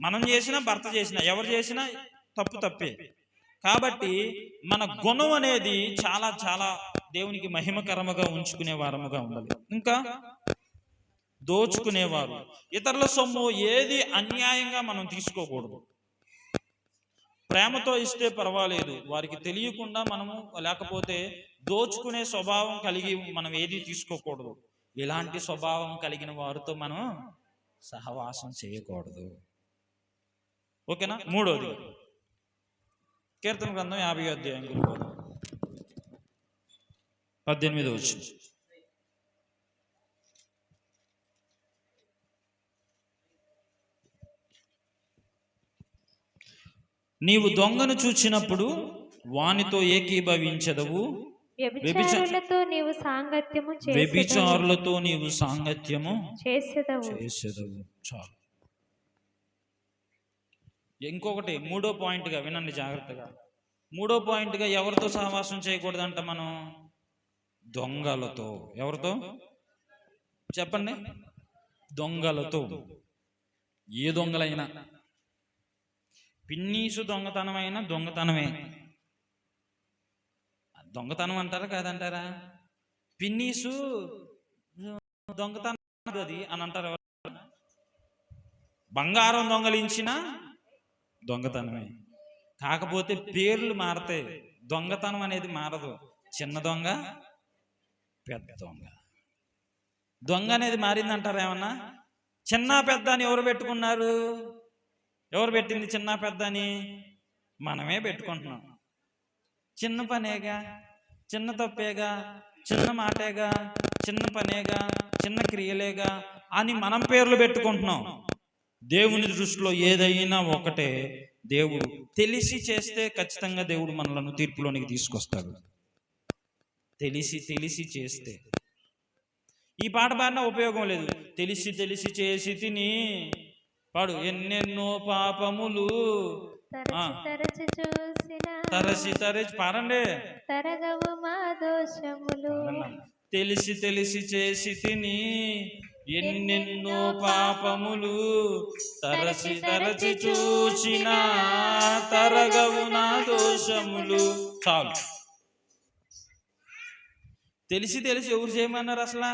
మనం చేసినా భర్త చేసినా ఎవరు చేసినా తప్పే. కాబట్టి మన గుణం అనేది చాలా చాలా దేవునికి మహిమకరముగా ఉంచుకునే వారముగా ఉండాలి. ఇంకా దోచుకునేవారు. ఇతరుల సొమ్ము ఏది అన్యాయంగా మనం తీసుకోకూడదు. ప్రేమతో ఇస్తే పర్వాలేదు, వారికి తెలియకుండా మనము, లేకపోతే దోచుకునే స్వభావం కలిగి మనం ఏది తీసుకోకూడదు. ఇలాంటి స్వభావం కలిగిన వారితో మనం సహవాసం చేయకూడదు. ఓకేనా? మూడోది కీర్తన గ్రంథం 50వ అధ్యాయం 18వ వచనం. నీవు దొంగను చూచినప్పుడు వానితో ఏకీభవించదవు, వ్యభిచారులతో నీవు సాంగత్యము చేసెదవు. చాలు. ఇంకొకటి మూడో పాయింట్గా వినండి జాగ్రత్తగా. మూడో పాయింట్గా ఎవరితో సహవాసం చేయకూడదంట మనం? దొంగలతో. ఎవరితో చెప్పండి? దొంగలతో. ఏ దొంగలైనా, పిన్నీసు దొంగతనమైనా దొంగతనమే. దొంగతనం అంటారా కాదంటారా? పిన్నీసు దొంగతనం అది అని అంటారు. బంగారం దొంగలించిన దొంగతనమే. కాకపోతే పేర్లు మారతాయి, దొంగతనం అనేది మారదు. చిన్న దొంగ, పెద్ద దొంగ. దొంగ అనేది మారిందంటారా ఏమన్నా? చిన్న పెద్ద అని ఎవరు పెట్టుకున్నారు? ఎవరు పెట్టింది చిన్న పెద్ద అని? మనమే పెట్టుకుంటున్నాం. చిన్న పనేగా, చిన్న తప్పేగా, చిన్న మాటేగా, చిన్న పనేగా, చిన్న క్రియలేగా అని మనం పేర్లు పెట్టుకుంటున్నాం. దేవుని దృష్టిలో ఏదైనా ఒకటే. దేవుడు తెలిసి చేస్తే ఖచ్చితంగా దేవుడు మనలను తీర్పులోనికి తీసుకొస్తాడు. తెలిసి చేస్తే. ఈ పాట పాడినా ఉపయోగం లేదు. తెలిసి చేసి తిని పాడు. ఎన్నెన్నో పాపములు తరచి పాడండి. తరగవు మా దోషములు. తెలిసి చేసి తిని ఎన్నెన్నో పాపములు తరచి చూచిన తరగవు నా దోషములు. చాలు. తెలిసి ఎవరు చేయమన్నారు అసలు?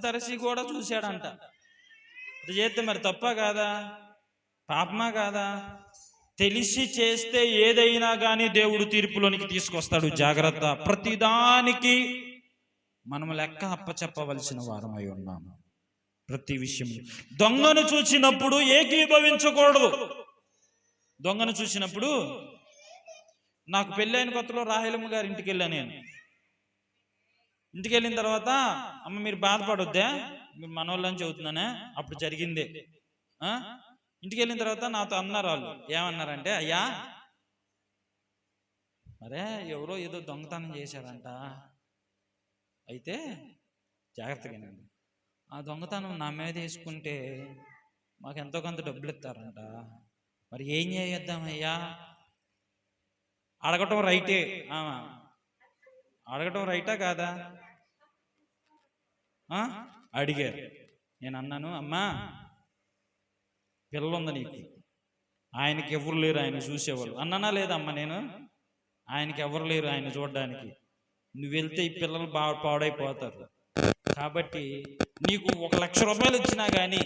తరచి కూడా చూశాడంట. అది చేస్తే మరి తప్ప కాదా? పాపమా కాదా? తెలిసి చేస్తే ఏదైనా కానీ దేవుడు తీర్పులోనికి తీసుకొస్తాడు. జాగ్రత్త. ప్రతిదానికి మనం లెక్క అప్పచెప్పవలసిన వారమై ఉన్నాము. ప్రతి విషయం. దొంగను చూసినప్పుడు ఏకీభవించకూడదు. దొంగను చూసినప్పుడు, నాకు పెళ్ళైన కొత్తలో రాహేలమ్మ గారి ఇంటికి వెళ్ళాను నేను. ఇంటికి వెళ్ళిన తర్వాత, అమ్మ మీరు బాధపడొద్దా, మీరు మనోళ్ళని చెబుతున్నానే, అప్పుడు జరిగిందే. ఇంటికి వెళ్ళిన తర్వాత నాతో అన్నారు వాళ్ళు. ఏమన్నారంటే, అయ్యా మరే ఎవరో ఏదో దొంగతనం చేశారంట, అయితే జాగ్రత్తగా ఆ దొంగతనం నా మీద వేసుకుంటే మాకు ఎంతో కొంత డబ్బులు ఇస్తారంట, మరి ఏం చేద్దామయ్యా? అడగటం రైటే, అడగటం రైటా కాదా? అడిగారు. నేను అన్నాను, అమ్మా పిల్లలుంది నీకు, ఆయనకి ఎవరు లేరు ఆయన చూసేవాళ్ళు అన్నానా లేదమ్మా? నేను ఆయనకి ఎవరు లేరు ఆయన చూడడానికి, నువ్వు వెళ్తే ఈ పిల్లలు పాడైపోతారు, కాబట్టి నీకు 1,00,000 రూపాయలు ఇచ్చినా కానీ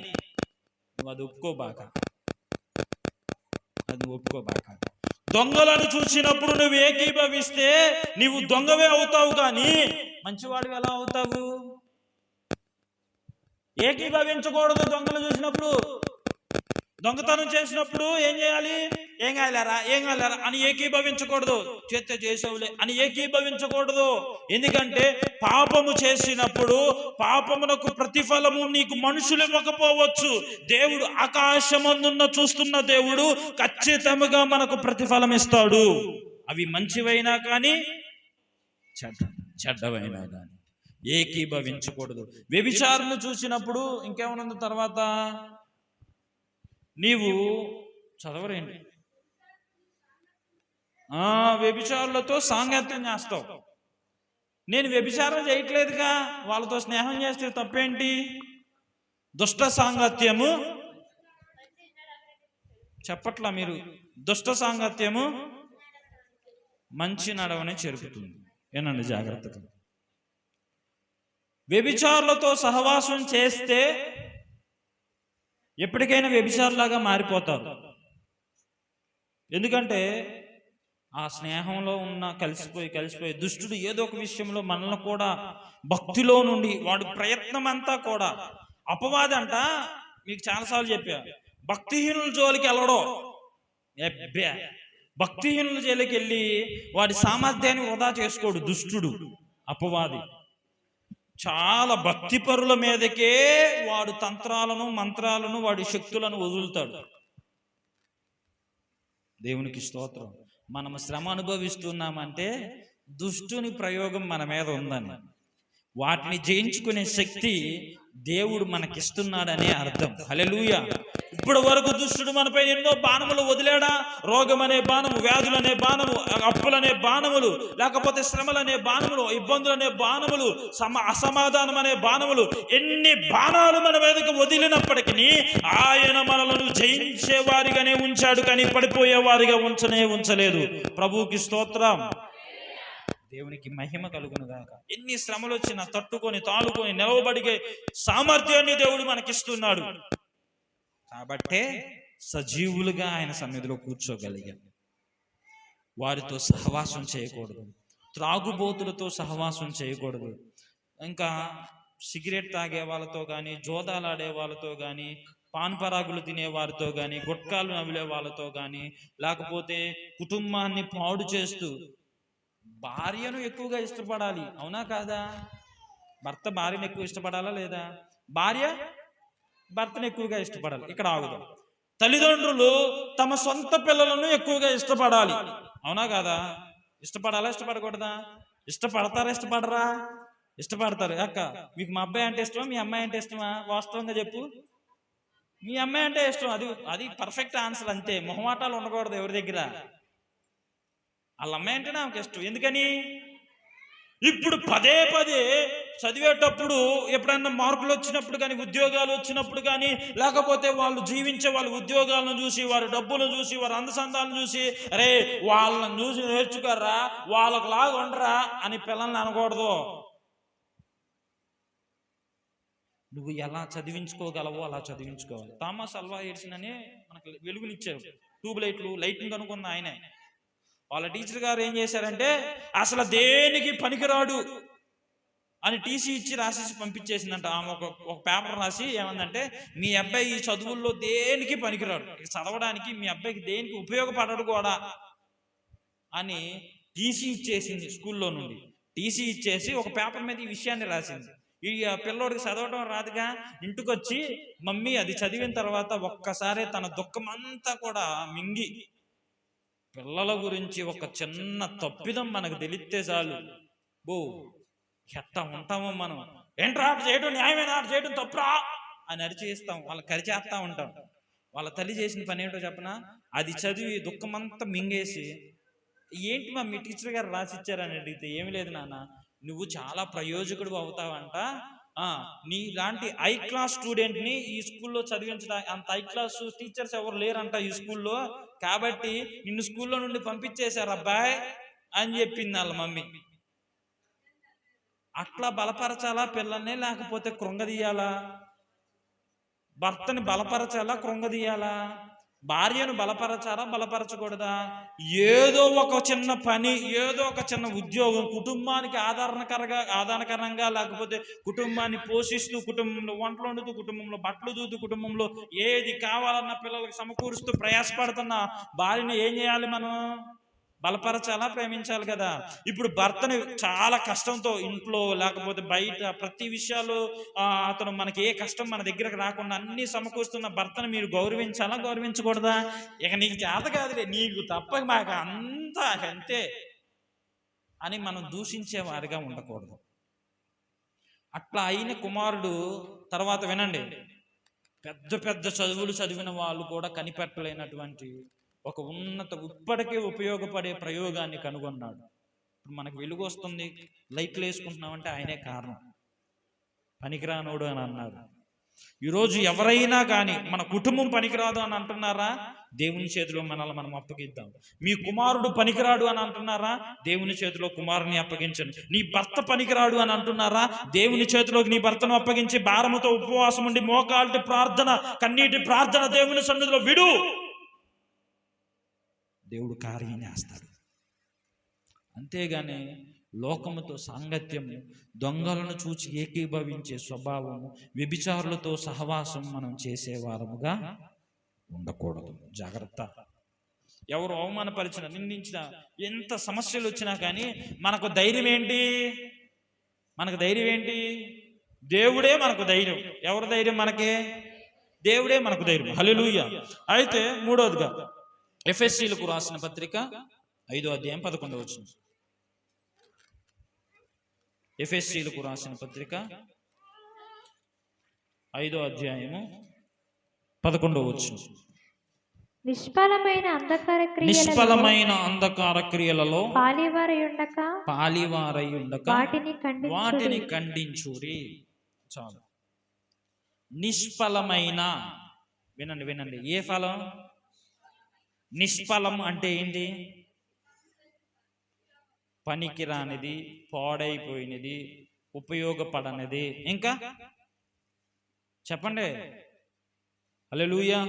నువ్వు అది ఒప్పుకోబాక, అది ఒప్పుకోబాక. దొంగలను చూసినప్పుడు నువ్వు ఏకీభవిస్తే నీవు దొంగవే అవుతావు, కానీ మంచివాడివి ఎలా అవుతావు? ఏకీభవించకూడదు. దొంగలు చూసినప్పుడు, దొంగతనం చేసినప్పుడు ఏం చేయాలి? ఏం కాలేరా అని ఏకీభవించకూడదు. చేస్తే చేసేవులే అని ఏకీభవించకూడదు. ఎందుకంటే పాపము చేసినప్పుడు పాపమునకు ప్రతిఫలము నీకు మనుషులు ఇవ్వకపోవచ్చు. దేవుడు ఆకాశమందున్న చూస్తున్న దేవుడు ఖచ్చితంగా మనకు ప్రతిఫలం ఇస్తాడు. అవి మంచివైనా కానీ చెడ్డవైనా కానీ ఏకీభవించకూడదు. వ్యభిచారులు చూసినప్పుడు ఇంకేమనుంది తర్వాత? నీవు చదవరేంటి? వ్యభిచారులతో సాంగత్యం చేస్తావు. నేను వ్యభిచారం చేయట్లేదుగా, వాళ్ళతో స్నేహం చేస్తే తప్పేంటి? దుష్ట సాంగత్యము చెప్పట్లా మీరు? దుష్ట సాంగత్యము మంచి నడవని చెరుపుతుంది. ఏనండి జాగ్రత్తగా. వ్యభిచారులతో సహవాసం చేస్తే ఎప్పటికైనా వ్యభిచారులాగా మారిపోతారు. ఎందుకంటే ఆ స్నేహంలో ఉన్న కలిసిపోయి దుష్టుడు ఏదో ఒక విషయంలో మనల్ని కూడా భక్తిలో నుండి వాడు ప్రయత్నం అంతా కూడా అపవాది అంట. మీకు చాలాసార్లు చెప్పా, భక్తిహీనుల జోలికి వెళ్ళడో, భక్తిహీనుల జోలికి వెళ్ళి వాడి సామర్థ్యాన్ని వృధా చేసుకోడు దుష్టుడు, అపవాది. చాలా భక్తిపరుల మీదకే వాడు తంత్రాలను మంత్రాలను వాడి శక్తులను వదులుతాడు. దేవునికి స్తోత్రం. మనం శ్రమ అనుభవిస్తున్నామంటే దుష్టుని ప్రయోగం మన మీద ఉందని, వాటిని జయించుకునే శక్తి దేవుడు మనకిస్తున్నాడనే అర్థం. హల్లెలూయా. ఇప్పటి వరకు దుష్టుడు మనపై ఎన్నో బాణములు వదిలాడా? రోగం అనే బాణము, వ్యాధులనే బాణము, అప్పులనే బాణములు, లేకపోతే శ్రమలనే బాణములు, ఇబ్బందులనే బాణములు, అసమాధానం అనే బాణములు, ఎన్ని బాణాలు మన మీదకి వదిలినప్పటికీ ఆయన మనలను జయించే వారిగానే ఉంచాడు, కానీ పడిపోయేవారిగా ఉంచలేదు. ప్రభువుకి స్తోత్రం. దేవునికి మహిమ కలుగును గాక. ఎన్ని శ్రమలు వచ్చినా తట్టుకొని తాళుకొని నిలవబడిగే సామర్థ్యాన్ని దేవుడు మనకిస్తున్నాడు. కాబట్టే సజీవులుగా ఆయన సన్నిధిలో కూర్చోగలిగాం. వారితో సహవాసం చేయకూడదు, త్రాగుబోతులతో సహవాసం చేయకూడదు. ఇంకా సిగరెట్ తాగే వాళ్ళతో కానీ, జోదాలాడే వాళ్ళతో కానీ, పాన్పరాగులు తినే వారితో కానీ, గుట్కాలు నవిలే వాళ్ళతో కానీ, లేకపోతే కుటుంబాన్ని పాడు చేస్తూ భార్యను ఎక్కువగా ఇష్టపడాలి, అవునా కాదా? భర్త భార్యను ఎక్కువ ఇష్టపడాలా లేదా? భార్య భర్తను ఎక్కువగా ఇష్టపడాలి. ఇక్కడ ఆగుదాం. తల్లిదండ్రులు తమ సొంత పిల్లలను ఎక్కువగా ఇష్టపడాలి, అవునా కాదా? ఇష్టపడాలా ఇష్టపడకూడదా? ఇష్టపడతారా ఇష్టపడరా? ఇష్టపడతారు. అక్క మీకు మా అబ్బాయి అంటే ఇష్టమా, మీ అమ్మాయి అంటే ఇష్టమా? వాస్తవంగా చెప్పు. మీ అమ్మాయి అంటే ఇష్టం. అది పర్ఫెక్ట్ ఆన్సర్. అంతే, మొహమాటాలు ఉండకూడదు ఎవరి దగ్గర. వాళ్ళ అమ్మాయి అంటేనే ఆమెకి ఇష్టం. ఎందుకని? ఇప్పుడు పదే చదివేటప్పుడు ఎప్పుడైనా మార్కులు వచ్చినప్పుడు కానీ, ఉద్యోగాలు వచ్చినప్పుడు కానీ, లేకపోతే వాళ్ళు జీవించే వాళ్ళ ఉద్యోగాలను చూసి, వారి డబ్బులు చూసి, వారి అందసందాలను చూసి, అరే వాళ్ళని చూసి నేర్చుకోర్రా, వాళ్ళకు లాగా ఉండరా అని పిల్లల్ని అనకూడదు. నువ్వు ఎలా చదివించుకోగలవో అలా చదివించుకోవాలి. థామస్ అల్వా ఎడిసన్ అనే మనకు వెలుగునిచ్చారు. ట్యూబ్ లైటింగ్ కనుక్కున్న ఆయనే. వాళ్ళ టీచర్ గారు ఏం చేశారంటే అసలు దేనికి పనికిరాడు అని టీసీ ఇచ్చి రాసేసి పంపించేసిందంట. ఆమె ఒక పేపర్ రాసి ఏమందంటే, మీ అబ్బాయి ఈ చదువుల్లో దేనికి పనికిరాడు, చదవడానికి మీ అబ్బాయికి దేనికి ఉపయోగపడడు కూడా అని టీసీ ఇచ్చేసింది. స్కూల్లో నుండి టీసీ ఇచ్చేసి ఒక పేపర్ మీద ఈ విషయాన్ని రాసింది. ఈ పిల్లోడికి చదవడం రాదుగా, ఇంటికొచ్చి మమ్మీ అది చదివిన తర్వాత ఒక్కసారి తన దుఃఖమంతా కూడా మింగి, పిల్లల గురించి ఒక చిన్న తప్పిదం మనకు తెలిస్తే చాలు, ఎట్టా ఉంటామో మనం. ఏంట్రా ఆట చేయడం న్యాయమైన, ఆట చేయడం తప్పురా అని అరిచేస్తాం, వాళ్ళని కరిచేస్తా ఉంటాం. వాళ్ళ తల్లి చేసిన పని ఏంటో చెప్పనా, అది చదివి దుఃఖమంతా మింగేసి, ఏంటి మా మీ టీచర్ గారు రాసిచ్చారని అడిగితే, ఏమి లేదు నాన్న, నువ్వు చాలా ప్రయోజకుడు అవుతావంట, నీలాంటి హై క్లాస్ స్టూడెంట్ని ఈ స్కూల్లో చదివించడం, అంత హై క్లాస్ టీచర్స్ ఎవరు లేరంట ఈ స్కూల్లో, కాబట్టి నిన్ను స్కూల్లో నుండి పంపించేశారు అబ్బాయి అని చెప్పింది వాళ్ళ మమ్మీ. అట్లా బలపరచాలా పిల్లల్ని, లేకపోతే కృంగదీయాలా? భర్తని బలపరచాలా, కృంగదీయాలా? భార్యను బలపరచాలా, బలపరచకూడదా? ఏదో ఒక చిన్న పని, ఏదో ఒక చిన్న ఉద్యోగం కుటుంబానికి ఆధారకరంగా, లేకపోతే కుటుంబాన్ని పోషిస్తూ, కుటుంబంలో వంటలు వండుతూ, కుటుంబంలో బట్టలు దూతూ, కుటుంబంలో ఏది కావాలన్న పిల్లలకు సమకూరుస్తూ ప్రయాసపడుతున్న భార్యని ఏం చేయాలి మనం? బలపరచాలా, ప్రేమించాలి కదా. ఇప్పుడు భర్తని చాలా కష్టంతో ఇంట్లో లేకపోతే బయట ప్రతి విషయాలు అతను మనకి ఏ కష్టం మన దగ్గరకు రాకుండా అన్ని సమకూరుస్తున్న భర్తను మీరు గౌరవించాలా, గౌరవించకూడదా? ఇక నీకు చేత కాదులే, నీకు తప్ప మాకు అంతా అంతే అని మనం దూషించే వారిగా ఉండకూడదు. అట్లా అయిన కుమారుడు తర్వాత వినండి, పెద్ద పెద్ద చదువులు చదివిన వాళ్ళు కూడా కనిపెట్టలేనటువంటి ఒక ఇప్పటికే ఉపయోగపడే ప్రయోగాన్ని కనుగొన్నాడు. ఇప్పుడు మనకు వెలుగు వస్తుంది, లైట్లు వేసుకుంటున్నామంటే ఆయనే కారణం. పనికిరానోడు అని అన్నారు. ఈరోజు ఎవరైనా కానీ మన కుటుంబం పనికిరాదు అని అంటున్నారా, దేవుని చేతిలో మనల్ని మనం అప్పగిద్దాం. మీ కుమారుడు పనికిరాడు అని అంటున్నారా, దేవుని చేతిలో కుమారుని అప్పగించండి. నీ భర్త పనికిరాడు అని అంటున్నారా, దేవుని చేతిలోకి నీ భర్తను అప్పగించి భారముతో ఉపవాసం ఉండి మోకాళ్ళ ప్రార్థన, కన్నీటి ప్రార్థన దేవుని సన్నిధిలో విడు, దేవుడు కార్యం చేస్తాడు. అంతేగాని లోకముతో సాంగత్యము, దొంగలను చూచి ఏకీభవించే స్వభావము, వ్యభిచారులతో సహవాసం మనం చేసేవారముగా ఉండకూడదు. జాగ్రత్త. ఎవరు అవమానపరిచిన, నిందించిన, ఎంత సమస్యలు వచ్చినా కానీ మనకు ధైర్యం ఏంటి? మనకు ధైర్యం ఏంటి? దేవుడే మనకు ధైర్యం. ఎవరు ధైర్యం మనకే? దేవుడే మనకు ధైర్యం. హల్లెలూయా. అయితే మూడవదిగా ఎఫెసీయులకు రాసిన పత్రిక 5వ అధ్యాయం 11వ వచనం. ఎఫెసీయులకు రాసిన పత్రిక 5వ అధ్యాయము 11వ వచనం. నిష్ఫలమైన అంధకార క్రియలలో పాలివారై ఉండక వాటిని ఖండించుడి. చాలు. నిష్ఫలమైన, వినండి, ఏ ఫలం? నిష్ఫలం అంటే ఏంటి? పనికిరానిది, పాడైపోయినది, ఉపయోగపడనిది. ఇంకా చెప్పండి. హల్లెలూయా,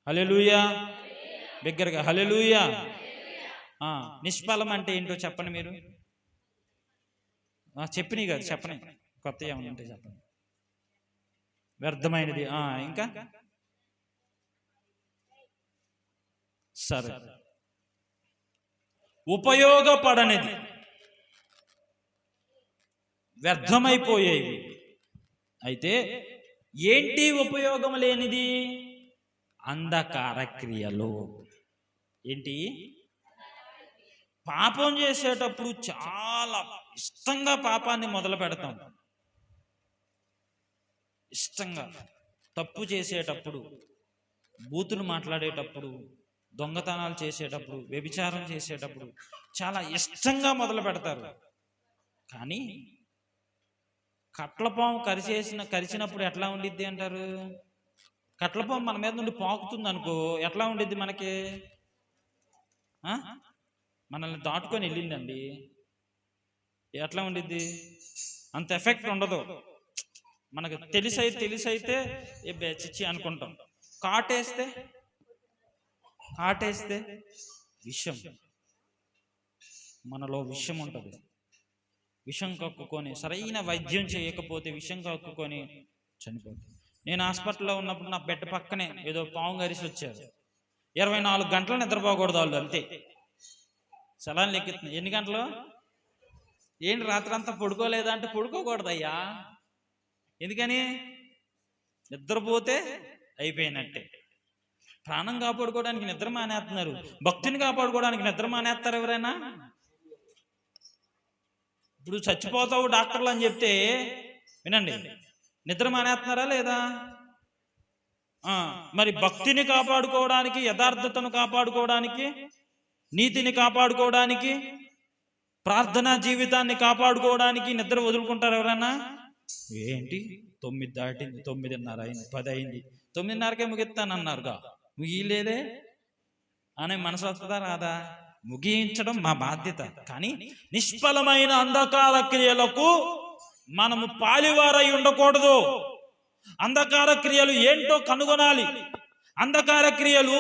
హల్లెలూయా, బిగ్గరగా హల్లెలూయా. నిష్ఫలం అంటే ఏంటో చెప్పండి మీరు. చెప్పినవి కాదు, చెప్పని కొత్త ఏమన్నా ఉంటే చెప్పండి. వ్యర్థమైనది. ఇంకా సరే, ఉపయోగపడనిది, వ్యర్థమైపోయేవి. అయితే ఏంటి ఉపయోగం లేనిది? అంధకార క్రియలు. ఏంటి? పాపం చేసేటప్పుడు చాలా ఇష్టంగా పాపాన్ని మొదలు పెడతాం. ఇష్టంగా తప్పు చేసేటప్పుడు, బూతులు మాట్లాడేటప్పుడు, దొంగతనాలు చేసేటప్పుడు, వ్యభిచారం చేసేటప్పుడు చాలా ఇష్టంగా మొదలు పెడతారు. కానీ కట్లపాము కరిచినప్పుడు ఎట్లా ఉండిద్ది అంటారు? కట్లపాము మన మీద నుండి పాకుతుంది అనుకో, ఎట్లా ఉండిద్ది మనకి? మనల్ని దాటుకొని వెళ్ళిందండి, ఎట్లా ఉండిద్ది? అంత ఎఫెక్ట్ ఉండదు. మనకు తెలిసైతే చిచ్చి అనుకుంటాం. కాటేస్తే కాటేస్తే విషం, మనలో విషం ఉంటుంది. విషం కక్కుకొని సరైన వైద్యం చేయకపోతే విషం కక్కుకొని చనిపోతుంది. నేను హాస్పిటల్లో ఉన్నప్పుడు నా బెడ్ పక్కనే ఏదో పాము గరిసి వచ్చారు. 24 గంటలు నిద్రపోకూడదు వాళ్ళు, అంతే. సలాన్ లెక్కిస్తుంది. ఎన్ని గంటలు ఏంటి రాత్రి అంతా పడుకోలేదా అంటే పడుకోకూడదయ్యా. ఎందుకని? నిద్రపోతే అయిపోయినట్టే. ప్రాణం కాపాడుకోవడానికి నిద్ర మానేస్తున్నారు, భక్తిని కాపాడుకోవడానికి నిద్ర మానేస్తారు ఎవరైనా? ఇప్పుడు చచ్చిపోతావు డాక్టర్లు అని చెప్తే వినండి, నిద్ర మానేస్తున్నారా లేదా? మరి భక్తిని కాపాడుకోవడానికి, యథార్థతను కాపాడుకోవడానికి, నీతిని కాపాడుకోవడానికి, ప్రార్థనా జీవితాన్ని కాపాడుకోవడానికి నిద్ర వదులుకుంటారు ఎవరైనా? ఏంటి 9 దాటింది, 9:30 అయింది, 10 అయింది, 9:30కే ముగిస్తానన్నారుగా, ముగియలేదే అనే మనసు వస్తుందా రాదా? ముగించడం మా బాధ్యత. కానీ నిష్ఫలమైన అంధకార క్రియలకు మనము పాలివారై ఉండకూడదు. అంధకార క్రియలు ఏంటో కనుగొనాలి. అంధకార క్రియలు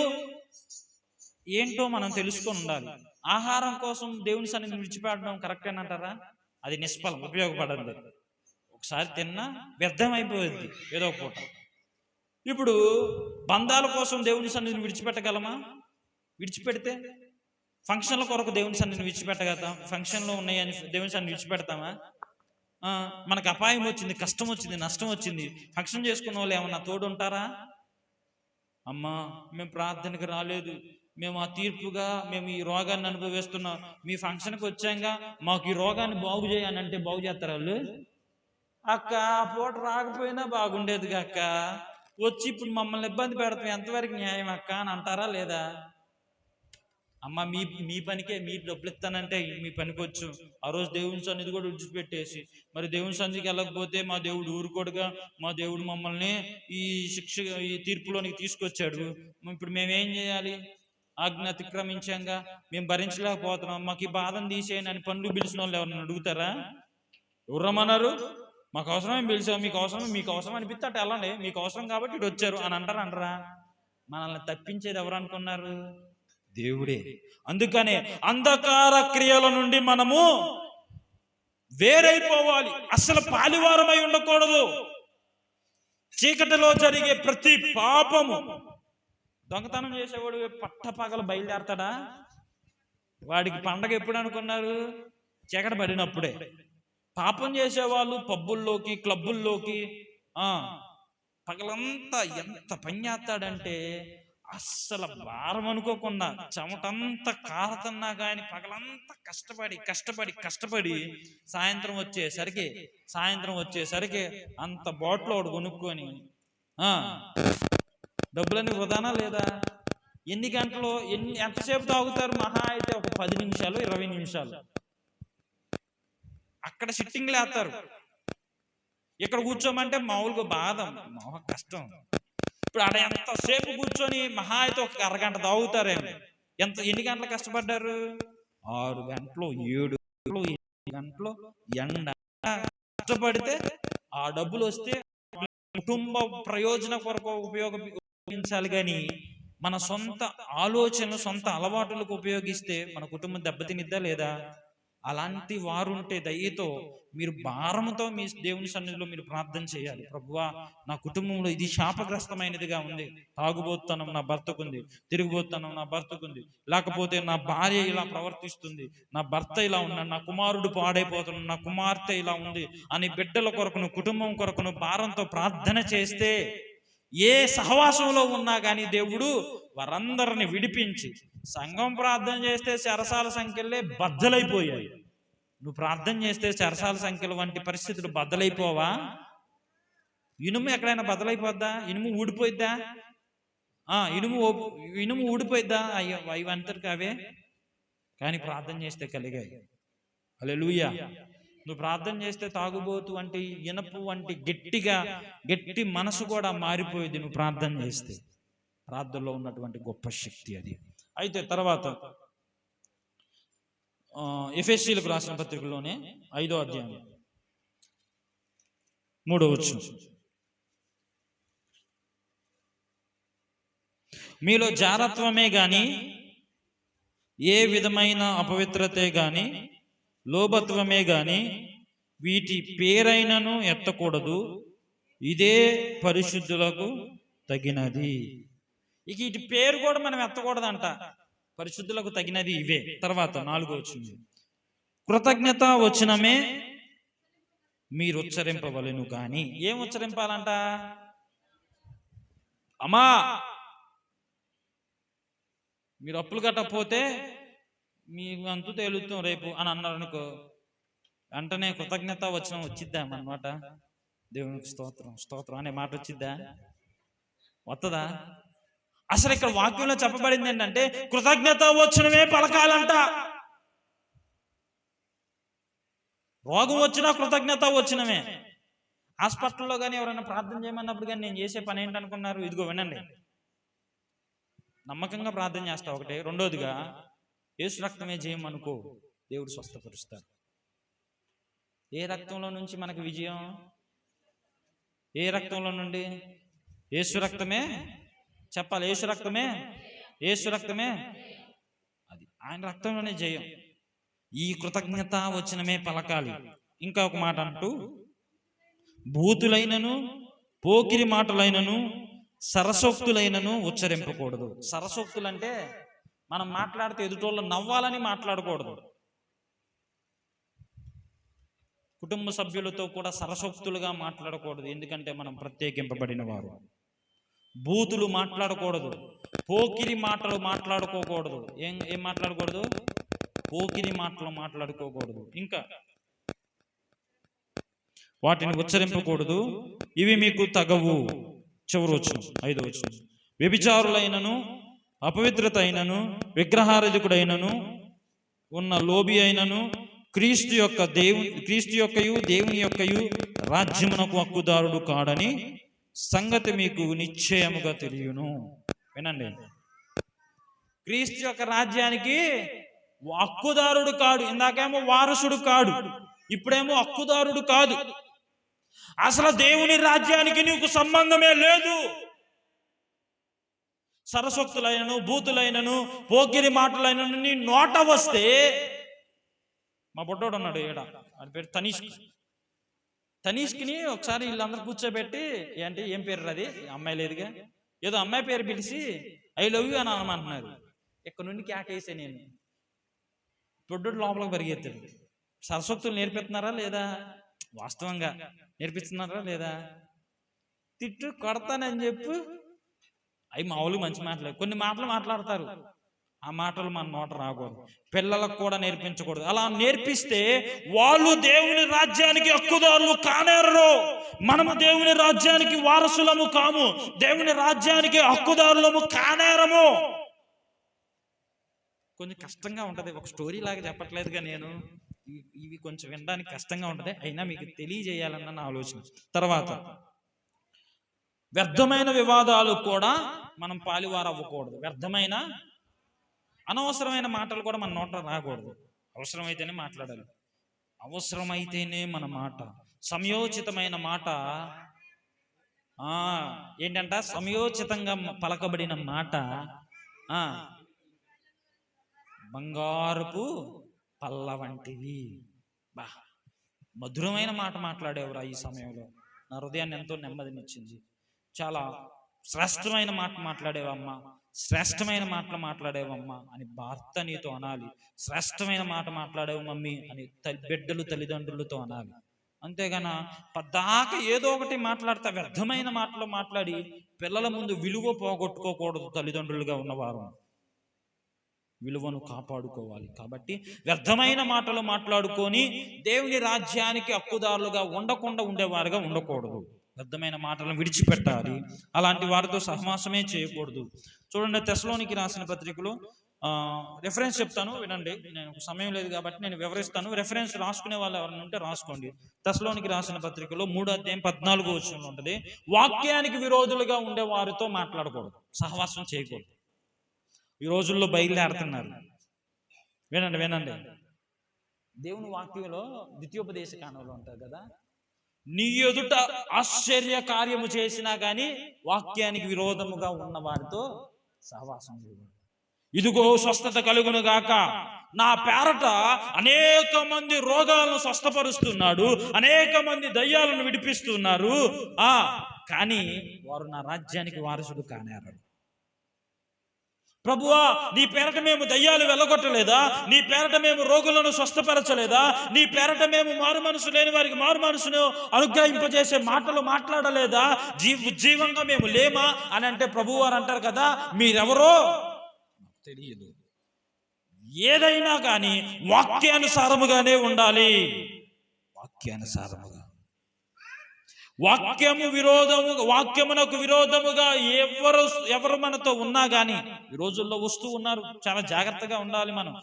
ఏంటో మనం తెలుసుకొని ఉండాలి. ఆహారం కోసం దేవుని సన్నిధిని విడిచిపెట్టడం కరెక్టేనంటారా? అది నిష్ఫలం, ఉపయోగపడదు. ఒకసారి తిన్నా వ్యర్థమైపోయింది ఏదో పూట. ఇప్పుడు బంధాల కోసం దేవుని సన్నిధిని విడిచిపెట్టగలమా? విడిచిపెడితే ఫంక్షన్ల కొరకు దేవుని సన్నిధిని విడిచిపెట్టగలుగుతాం? ఫంక్షన్లో ఉన్నాయని దేవుని సన్నిధిని విడిచిపెడతామా? మనకు అపాయం వచ్చింది, కష్టం వచ్చింది, నష్టం వచ్చింది, ఫంక్షన్ చేసుకున్న వాళ్ళు ఏమన్నా తోడు ఉంటారా? అమ్మా మేము ప్రార్థనకు రాలేదు, మేము ఆ తీర్పుగా మేము ఈ రోగాన్ని అనుభవిస్తున్నాం, మీ ఫంక్షన్కి వచ్చాక మాకు ఈ రోగాన్ని బాగు చేయాలంటే బాగు చేస్తారు వాళ్ళు? అక్క ఆ పూట రాకపోయినా బాగుండేదిగా అక్క, వచ్చి ఇప్పుడు మమ్మల్ని ఇబ్బంది పెడతాం, ఎంతవరకు న్యాయం అక్క అని అంటారా లేదా? అమ్మ మీ పనికే మీరు డబ్బులు ఇస్తానంటే మీ పనికి వచ్చు. ఆ రోజు దేవుని సన్నిధి కూడా విడిచిపెట్టేసి మరి దేవుని సన్నిధికి వెళ్ళకపోతే మా దేవుడు ఊరుకోడుగా, మా దేవుడు మమ్మల్ని ఈ తీర్పులోనికి తీసుకొచ్చాడు, ఇప్పుడు మేమేం చేయాలి? ఆజ్ఞ అతిక్రమించాంగా, మేము భరించలేకపోతున్నాం, మాకు ఈ బాధను తీసేయని అని పనులు పిలిచిన వాళ్ళు ఎవరన్నా అడుగుతారా? ఎవరమ్మన్నారు? మాకు అవసరమే పిలిచాం, మీకు అవసరం అనిపిస్తే అటు వెళ్ళండి, మీకు అవసరం కాబట్టి ఇటు వచ్చారు అని అంటారా? మనల్ని తప్పించేది ఎవరు అనుకున్నారు? దేవుడే. అందుకనే అంధకార క్రియల నుండి మనము వేరైపోవాలి, అసలు పాలివారమై ఉండకూడదు. చీకటిలో జరిగే ప్రతి పాపము, దొంగతనం చేసేవాడు పట్టపగలు బయలుదేరతాడా? వాడికి పండగ ఎప్పుడు అనుకున్నారు? చీకటి పడినప్పుడే. పాపం చేసేవాళ్ళు పబ్బుల్లోకి, క్లబ్బుల్లోకి పగలంతా ఎంత పని చేస్తాడంటే అస్సలు భారం అనుకోకుండా చెమటంతా కారుతున్నా కానీ పగలంతా కష్టపడి సాయంత్రం వచ్చేసరికి అంత బాటిల్ ఒకటి కొనుక్కొని డబ్బులన్నీ వృధానా లేదా? ఎన్ని గంటలు ఎంతసేపు తాగుతారు? మహా అయితే ఒక 10 నిమిషాలు 20 నిమిషాలు. అక్కడ సిట్టింగ్ లేస్తారు, ఇక్కడ కూర్చోమంటే మామూలుగా బాధ, కష్టం. ఇప్పుడు ఆడ ఎంతసేపు కూర్చొని మహా అయితే ఒక అరగంట తాగుతారేమో. ఎన్ని గంటలు కష్టపడ్డారు? 6 గంటలు 7 గంటలు 8 గంటలు ఎండ కష్టపడితే ఆ డబ్బులు వస్తే కుటుంబ ప్రయోజన కొరకు ఉపయోగించాలి. కానీ మన సొంత ఆలోచనలు, సొంత అలవాటులకు ఉపయోగిస్తే మన కుటుంబం దెబ్బతినిద్దా లేదా? అలాంటి వారు ఉంటే దయతో మీరు భారంతో మీ దేవుని సన్నిధిలో మీరు ప్రార్థన చేయాలి. ప్రభువా, నా కుటుంబంలో ఇది శాపగ్రస్తమైనదిగా ఉంది, తాగుబోతనం నా భర్తకుంది, తిరిగిపోతనం నా భర్తకుంది, లేకపోతే నా భార్య ఇలా ప్రవర్తిస్తుంది, నా భర్త ఇలా ఉన్నాడు, నా కుమారుడు పాడైపోతున్నాడు, నా కుమార్తె ఇలా ఉంది అని బిడ్డల కొరకును కుటుంబం కొరకును భారంతో ప్రార్థన చేస్తే ఏ సహవాసంలో ఉన్నా కానీ దేవుడు వారందరిని విడిపించి, సంఘం ప్రార్థన చేస్తే చెరసాల సంఖ్యలే బద్దలైపోయాయి. నువ్వు ప్రార్థన చేస్తే చెరసాల సంఖ్యల వంటి పరిస్థితులు బద్దలైపోవా? ఇనుము ఎక్కడైనా బద్దలైపోద్దా? ఇనుము ఊడిపోయిద్దా? ఇనుము ఊడిపోయిద్దా? అయ్యో అవి అంతరికి అవే, కానీ ప్రార్థన చేస్తే కలిగాయి. హల్లెలూయా. నువ్వు ప్రార్థన చేస్తే తాగుబోతు వంటి, ఇనపు వంటి గట్టి మనసు కూడా మారిపోయింది నువ్వు ప్రార్థన చేస్తే. ప్రార్థనలో ఉన్నటువంటి గొప్ప శక్తి అది. అయితే తర్వాత ఎఫెసీయులకు రాసిన పత్రికలోనే 5వ అధ్యాయం 3వ వచనం, మీలో జారత్వమే గాని ఏ విధమైన అపవిత్రతే గాని లోభత్వమే గాని వీటి పేరైనను ఎత్తకూడదు, ఇదే పరిశుద్ధులకు తగినది. ఇక వీటి పేరు కూడా మనం ఎత్తకూడదంట. పరిశుద్ధులకు తగినది ఇవే. తర్వాత 4వ వచనం, కృతజ్ఞత వచనమే మీరు ఉచ్చరింపవలెను కానీ. ఏం ఉచ్చరింపాలంట? అమ్మా మీరు అప్పులు కట్టకపోతే మీ అంతు తేలుతాం రేపు అని అన్నారు అనుకో, వెంటనే కృతజ్ఞత వచనం వచ్చిద్దా అన్నమాట? దేవునికి స్తోత్రం స్తోత్రం అనే మాట వచ్చిద్దా? వస్తుందా? అసలు ఇక్కడ వాక్యంలో చెప్పబడింది ఏంటంటే కృతజ్ఞత వచనమే పలకాలంట. రోగం వచ్చినా కృతజ్ఞత వచనమే. హాస్పిటల్లో కానీ ఎవరైనా ప్రార్థన చేయమన్నప్పుడు కానీ నేను చేసే పని ఏంటనుకున్నారు? ఇదిగో వినండి, నమ్మకంగా ప్రార్థన చేస్తా ఒకటే. రెండోదిగా యేసు రక్తమే జయమనుకో, దేవుడు స్వస్థపరుస్తాడు. ఏ రక్తంలో నుంచి మనకు విజయం? ఏ రక్తంలో నుండి? యేసు రక్తమే. చెప్పాలి, యేసు రక్తమే, యేసు రక్తమే. అది ఆయన రక్తంలోనే జయం. ఈ కృతజ్ఞత వచనమే పలకాలి. ఇంకా ఒక మాట అంటూ, భూతులైనను పోకిరి మాటలైనను సరసోక్తులైనను ఉచ్చరింపకూడదు. సరసోక్తులు అంటే మనం మాట్లాడితే ఎదుటోళ్ళు నవ్వాలని మాట్లాడకూడదు. కుటుంబ సభ్యులతో కూడా సరసోక్తులుగా మాట్లాడకూడదు, ఎందుకంటే మనం ప్రత్యేకింపబడిన వారు. బూతులు మాట్లాడకూడదు, పోకిరి మాటలు మాట్లాడుకోకూడదు. ఏం మాట్లాడకూడదు? పోకిరి మాటలు మాట్లాడుకోకూడదు. ఇంకా వాటిని ఉచ్చరింపకూడదు, ఇవి మీకు తగవు. చివరి వచనం 5వ వచనం, వ్యభిచారులైనను అపవిత్రత అయినను విగ్రహారాధికుడైనను ఉన్న లోబి అయినను క్రీస్తు యొక్కయు దేవుని యొక్కయు రాజ్యమునకు హక్కుదారుడు కాడని సంగతి మీకు నిశ్చయముగా తెలియను. వినండి, క్రీస్తు యొక్క రాజ్యానికి హక్కుదారుడు కాడు. ఇందాకేమో వారసుడు కాడు, ఇప్పుడేమో హక్కుదారుడు కాదు. అసలు దేవుని రాజ్యానికి నీకు సంబంధమే లేదు. సరసోక్తులైనను భూతులైనను పోకిరి మాటలైనను నీ నోట వస్తే, మా బొడ్డోడు ఉన్నాడు ఏడ, అది పేరు తనీష్కిని ఒకసారి వీళ్ళందరూ కూర్చోబెట్టి, అంటే ఏం పేరు అది, అమ్మాయి లేదుగా, ఏదో అమ్మాయి పేరు పిలిచి ఐ లవ్ యూ అని అనమంటున్నారు. ఇక్కడ నుండి కేకేసే నేను, బొడ్డోడు లోపలికి పరిగెత్తాడు. సరసోక్తులు నేర్పిస్తున్నారా లేదా? వాస్తవంగా నేర్పిస్తున్నారా లేదా? తిట్టు కొడతానని చెప్పు, అవి మామూలు మంచి మాటలే. కొన్ని మాటలు మాట్లాడతారు, ఆ మాటలు మన నోట రాకూడదు. పిల్లలకు కూడా నేర్పించకూడదు. అలా నేర్పిస్తే వాళ్ళు దేవుని రాజ్యానికి హక్కుదారులు కానేరరు. మనము దేవుని రాజ్యానికి వారసులము కాము, దేవుని రాజ్యానికి హక్కుదారులము కానేరము. కొంచెం కష్టంగా ఉంటది, ఒక స్టోరీ లాగా చెప్పట్లేదుగా నేను, ఇవి కొంచెం వినడానికి కష్టంగా ఉంటది, అయినా మీకు తెలియజేయాలన్న నా ఆలోచన. తర్వాత వ్యర్థమైన వివాదాలు కూడా మనం పాలివారు అవ్వకూడదు. వ్యర్థమైన అనవసరమైన మాటలు కూడా మన నోట రాకూడదు. అవసరమైతేనే మాట్లాడాలి, అవసరమైతేనే మన మాట. సమయోచితమైన మాట ఏంటంట? సమయోచితంగా పలకబడిన మాట బంగారపు పల్ల వంటివి. బా, మధురమైన మాట మాట్లాడేవరా ఈ సమయంలో. నా హృదయాన్ని ఎంతో నెమ్మదినిచ్చింది. చాలా శ్రేష్టమైన మాట మాట్లాడేవమ్మా, శ్రేష్టమైన మాటలు మాట్లాడేవమ్మా అని భర్త నీతో అనాలి. శ్రేష్టమైన మాట మాట్లాడేవు మమ్మీ అని బిడ్డలు తల్లిదండ్రులతో అనాలి. అంతేగాన పద్దాకా ఏదో ఒకటి మాట్లాడతా వ్యర్థమైన మాటలు మాట్లాడి పిల్లల ముందు విలువ పోగొట్టుకోకూడదు. తల్లిదండ్రులుగా ఉన్నవారు విలువను కాపాడుకోవాలి. కాబట్టి వ్యర్థమైన మాటలు మాట్లాడుకొని దేవుని రాజ్యానికి హక్కుదారులుగా ఉండకుండా ఉండేవారుగా ఉండకూడదు. వ్యర్థమైన మాటలను విడిచిపెట్టాలి. అలాంటి వారితో సహవాసమే చేయకూడదు. చూడండి, తెస్సలోనికి రాసిన పత్రికలో రెఫరెన్స్ చెప్తాను, వినండి. నేను సమయం లేదు కాబట్టి నేను వివరిస్తాను. రెఫరెన్స్ రాసుకునే వాళ్ళు ఎవరైనా ఉంటే రాసుకోండి. తెస్సలోనికి రాసిన పత్రికలో 3వ అధ్యాయం 14వ వచనంలో ఉంటుంది, వాక్యానికి విరోధులుగా ఉండే వారితో మాట్లాడకూడదు, సహవాసం చేయకూడదు. ఈ రోజుల్లో బయలుదేరుతున్నారు. వినండి వినండి, దేవుని వాక్యంలో ద్వితీయోపదేశ కాండంలో ఉంటుంది కదా, నీ ఎదుట ఆశ్చర్య కార్యము చేసినా కానీ వాక్యానికి విరోధముగా ఉన్న వారితో సహవాసం చేయకూడదు. ఇదిగో స్వస్థత కలుగును గాక, నా పేరట అనేక మంది రోగాలను స్వస్థపరుస్తున్నాడు, అనేక మంది దయ్యాలను విడిపిస్తున్నారు, కానీ వారు నా రాజ్యానికి వారసుడు కానేరారు. ప్రభువా, నీ పేరట మేము దయ్యాలు వెళ్ళగొట్టలేదా? నీ పేరట మేము రోగులను స్వస్థపరచలేదా? నీ పేరట మేము మారు మనసు లేని వారికి మారు మనసును అనుగ్రహింపజేసే మాటలు మాట్లాడలేదా? జీవంగా మేము లేమా అని అంటే ప్రభువు వారు అంటారు కదా, మీరెవరో తెలియదు. ఏదైనా కానీ వాక్యానుసారముగానే ఉండాలి. వాక్యానుసారముగా, వాక్యమునకు విరోధముగా ఎవరు మనతో ఉన్నా కానీ, ఈ రోజుల్లో వస్తూ ఉన్నారు, చాలా జాగ్రత్తగా ఉండాలి మనం.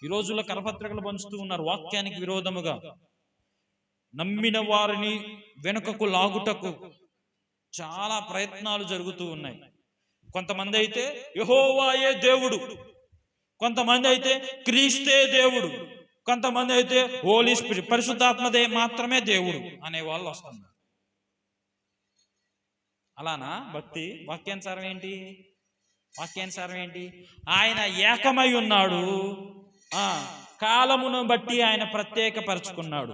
ఈ రోజుల్లో కరపత్రికలు పంచుతూ ఉన్నారు వాక్యానికి విరోధముగా. నమ్మిన వారిని వెనుకకు లాగుటకు చాలా ప్రయత్నాలు జరుగుతూ ఉన్నాయి. కొంతమంది అయితే యెహోవాయే దేవుడు, కొంతమంది అయితే క్రీస్తే దేవుడు, కొంతమంది అయితే హోలీ స్పిరిట్ పరిశుద్ధాత్మదే మాత్రమే దేవుడు అనే వాళ్ళు వస్తున్నారు. అలానా భక్తి? వాక్యానుసారం ఏంటి? వాక్యానుసారం ఏంటి? ఆయన ఏకమై ఉన్నాడు, కాలమును బట్టి ఆయన ప్రత్యేకపరుచుకున్నాడు.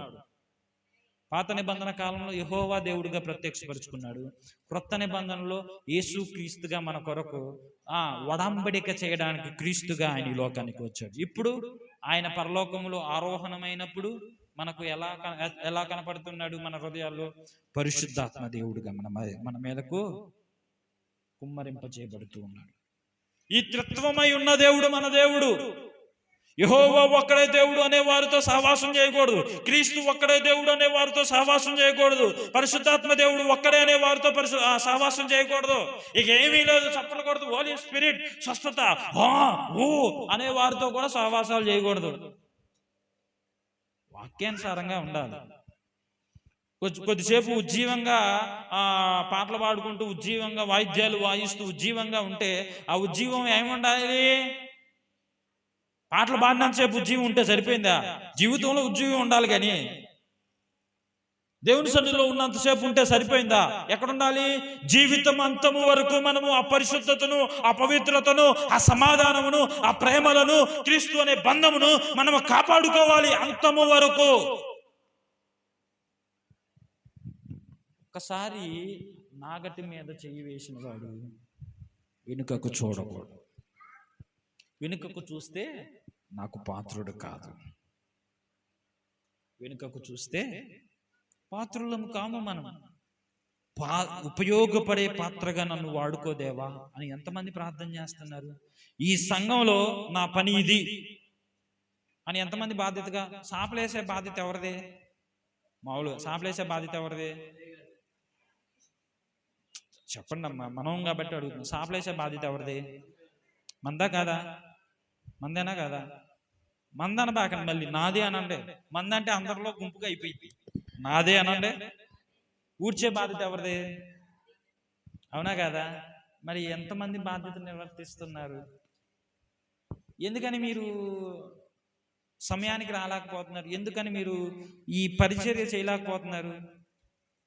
పాత నిబంధన కాలంలో యెహోవా దేవుడిగా ప్రత్యక్షపరుచుకున్నాడు. క్రొత్త నిబంధనలో యేసు క్రీస్తుగా మన కొరకు వడంబడిక చేయడానికి క్రీస్తుగా ఆయన ఈ లోకానికి వచ్చాడు. ఇప్పుడు ఆయన పరలోకములో ఆరోహణమైనప్పుడు మనకు ఎలా కనపడుతున్నాడు? మన హృదయాల్లో పరిశుద్ధాత్మ దేవుడిగా మన మీదకు కుమ్మరింప చేయబడుతూ ఉన్నాడు. ఈ త్రిత్వమై ఉన్న దేవుడు మన దేవుడు. యెహోవా ఒక్కడే దేవుడు అనే వారితో సహవాసం చేయకూడదు. క్రీస్తు ఒక్కడే దేవుడు అనే వారితో సహవాసం చేయకూడదు. పరిశుద్ధాత్మ దేవుడు ఒక్కడే అనే వారితో సహవాసం చేయకూడదు. ఇక ఏమీ లేదు, చెప్పకూడదు. హోలీ స్పిరిట్, స్వస్థత, అనే వారితో కూడా సహవాసాలు చేయకూడదు. వాక్యానుసారంగా ఉండాలి. కొద్దిసేపు ఉజ్జీవంగా పాటలు పాడుకుంటూ, ఉజ్జీవంగా వాయిద్యాలు వాయిస్తూ ఉజ్జీవంగా ఉంటే ఆ ఉజ్జీవం ఏముండాలి? పాటలు పాడినంతసేపు ఉజ్జీవం ఉంటే సరిపోయిందా? జీవితంలో ఉజ్జీవం ఉండాలి. కానీ దేవుని సన్నిధిలో ఉన్నంతసేపు ఉంటే సరిపోయిందా? ఎక్కడుండాలి? జీవితం అంతము వరకు మనము ఆ పరిశుద్ధతను, ఆ పవిత్రతను, ఆ సమాధానమును, ఆ ప్రేమలను, క్రీస్తు అనే బంధమును మనము కాపాడుకోవాలి అంతము వరకు. ఒకసారి నాగటి మీద చెయ్యి వేసిన వాడు వెనుకకు చూడకూడదు. వెనుకకు చూస్తే నాకు పాత్రుడు కాదు. వెనుకకు చూస్తే పాత్రులము కాము మనం. ఉపయోగపడే పాత్రగా నన్ను వాడుకోదేవా అని ఎంతమంది ప్రార్థన చేస్తున్నారు? ఈ సంఘంలో నా పని ఇది అని ఎంతమంది బాధ్యతగా? సాపలేసే బాధ్యత ఎవరిదే? మామూలుగా సాపలేసే బాధ్యత ఎవరిదే? చెప్పండి అమ్మా, మనం కాబట్టి అడుగుతున్నాం. సాపలేసే బాధ్యత ఎవరిది? మందా కాదా? మందేనా కాదా? మందన బాకండి, మళ్ళీ నాదే అనండి. మందంటే అందరిలో గుంపుగా అయిపోయింది. నాదే అనండి. ఊడ్చే బాధ్యత ఎవరిది? అవునా కాదా? మరి ఎంతమంది బాధ్యత నిర్వర్తిస్తున్నారు? ఎందుకని మీరు సమయానికి రాలేకపోతున్నారు? ఎందుకని మీరు ఈ పరిచర్య చేయలేకపోతున్నారు?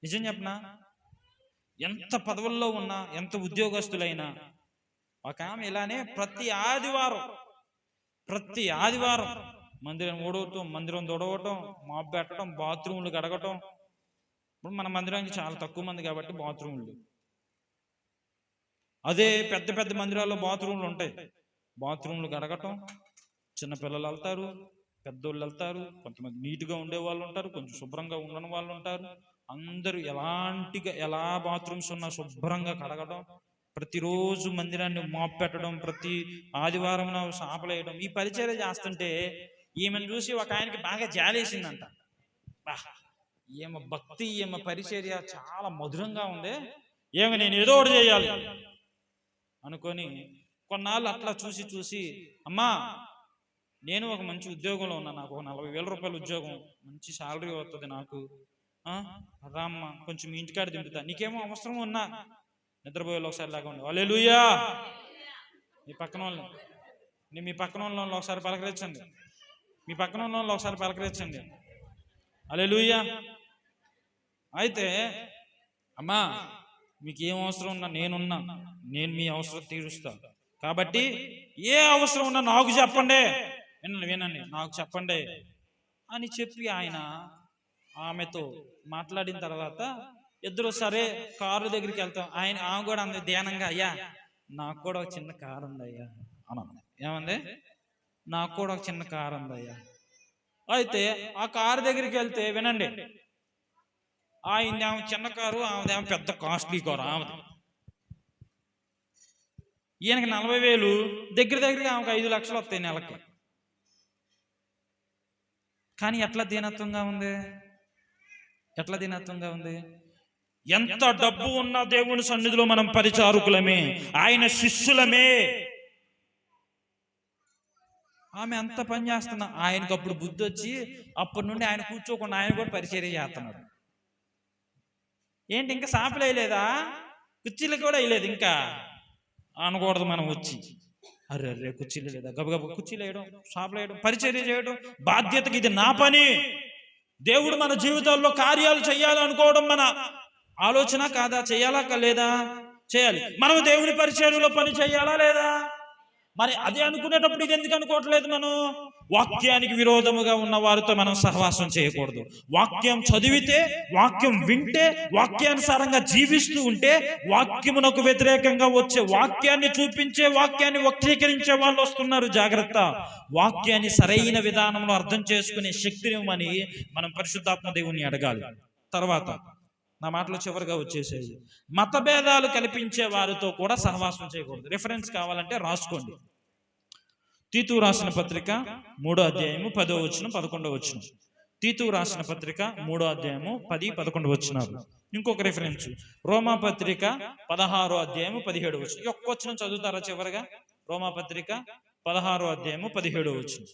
నిజం చెప్పనా, ఎంత పదవుల్లో ఉన్నా, ఎంత ఉద్యోగస్తులైనా, ఒక ఆమె ఇలానే ప్రతి ఆదివారం మందిరం ఊడవటం, మందిరం దొడవటం, మాప్ పెట్టడం, బాత్రూములు గడగటం. ఇప్పుడు మన మందిరానికి చాలా తక్కువ మంది కాబట్టి బాత్రూములు, అదే పెద్ద పెద్ద మందిరాల్లో బాత్రూములు ఉంటాయి. బాత్రూములు గడగటం, చిన్నపిల్లలు వెళ్తారు, పెద్దోళ్ళు వెళ్తారు, కొంతమంది నీట్గా ఉండే వాళ్ళు ఉంటారు, కొంచెం శుభ్రంగా ఉండని వాళ్ళు ఉంటారు. అందరూ ఎలా బాత్రూమ్స్ ఉన్నా శుభ్రంగా కడగడం, ప్రతిరోజు మందిరాన్ని మాప్ పెట్టడం, ప్రతి ఆదివారం సాపలేయడం, ఈ పరిచర్య చేస్తుంటే ఈమెను చూసి ఒక ఆయనకి బాగా జాలేసిందంట. ఈమె భక్తి, ఈమె పరిచర్య చాలా మధురంగా ఉంది, ఏమి నేను ఏదో ఒకటి చేయాలి అనుకొని కొన్నాళ్ళు అట్లా చూసి అమ్మా, నేను ఒక మంచి ఉద్యోగంలో ఉన్నా, నాకు ఒక 40,000 రూపాయల ఉద్యోగం, మంచి శాలరీ వస్తుంది నాకు, రామ్మ కొంచెం మీ ఇంటికాడ దింపుతా, నీకేమో అవసరం ఉన్నా నిద్రపోయేలో ఒకసారి లాగా ఉండి హల్లెలూయా. మీ పక్కన వాళ్ళని ఒకసారి పలకరించండి. మీ పక్కన వాళ్ళని ఒకసారి పలకరించండి. హల్లెలూయా. అయితే అమ్మా, మీకు ఏం అవసరం ఉన్నా నేనున్నా, నేను మీ అవసరం తీరుస్తా. కాబట్టి ఏ అవసరం ఉన్నా నాకు చెప్పండి, వినండి నాకు చెప్పండి అని చెప్పి ఆయన ఆమెతో మాట్లాడిన తర్వాత ఇద్దరు సరే కారు దగ్గరికి వెళ్తాం. ఆమె కూడా అంది ధ్యానంగా, అయ్యా నాకు కూడా ఒక చిన్న కారు ఉంది అయ్యా అన్నది. ఏమంది? నాకు కూడా ఒక చిన్న కారు ఉంది అయ్యా. అయితే ఆ కారు దగ్గరికి వెళ్తే వినండి, ఆమె చిన్న కారు, ఆమెదేమో పెద్ద కాస్ట్లీ కారు ఆమెది. ఈయనకి 40,000, దగ్గరికి ఆమెకు 5 లక్షలు వస్తాయి నెలకి. కానీ ఎట్లా దీనత్వంగా ఉంది, ఎట్లా దీనత్వంగా ఉంది? ఎంత డబ్బు ఉన్న దేవుని సన్నిధిలో మనం పరిచారకులమే, ఆయన శిష్యులమే. ఆమె అంత పని చేస్తున్నా, ఆయనకు అప్పుడు బుద్ధి వచ్చి అప్పటి నుండి ఆయన కూర్చోకుండా ఆయన కూడా పరిచర్య చేస్తున్నాడు. ఏంటి ఇంకా సాపలు వేయలేదా? కుర్చీలు కూడా వేయలేదు ఇంకా అనకూడదు. మనం వచ్చి అర్రే కుర్చీలు లేదా, గబగబ కుర్చీలు వేయడం, సాపలు వేయడం, పరిచర్య చేయడం బాధ్యతకి ఇది నా పని. దేవుడు మన జీవితాల్లో కార్యాలు చేయాలనుకోవడం మన ఆలోచన కాదా? చేయాలా లేదా? చేయాలి. మనం దేవుని పరిచర్యలో పని చేయాలా లేదా? మరి అదే అనుకునేటప్పుడు ఇది ఎందుకు అనుకోవట్లేదు? మనం వాక్యానికి విరోధముగా ఉన్న వారితో మనం సహవాసం చేయకూడదు. వాక్యం చదివితే, వాక్యం వింటే, వాక్యానుసారంగా జీవిస్తూ ఉంటే, వాక్యమునకు వ్యతిరేకంగా వచ్చే వాక్యాన్ని చూపించే, వాక్యాన్ని వక్రీకరించే వాళ్ళు వస్తున్నారు. జాగ్రత్త. వాక్యాన్ని సరైన విధానంలో అర్థం చేసుకునే శక్తిని ఇవ్వమని మనం పరిశుద్ధాత్మ దేవుని అడగాలి. తర్వాత నా మాటలు చివరిగా వచ్చేసేది, మతభేదాలు కల్పించే వారితో కూడా సహవాసం చేయకూడదు. రిఫరెన్స్ కావాలంటే రాసుకోండి. తీతు రాసిన పత్రిక 3వ అధ్యాయము 10వ వచనం 11వ వచనం. తీతు రాసిన పత్రిక 3వ అధ్యాయము 10, 11 వచనాలు. ఇంకొక రిఫరెన్స్ రోమా పత్రిక 16వ అధ్యాయము 17వ వచనం. ఒక్క వచనం చదువుతారా చివరిగా? రోమా పత్రిక 16వ అధ్యాయము 17వ వచనం.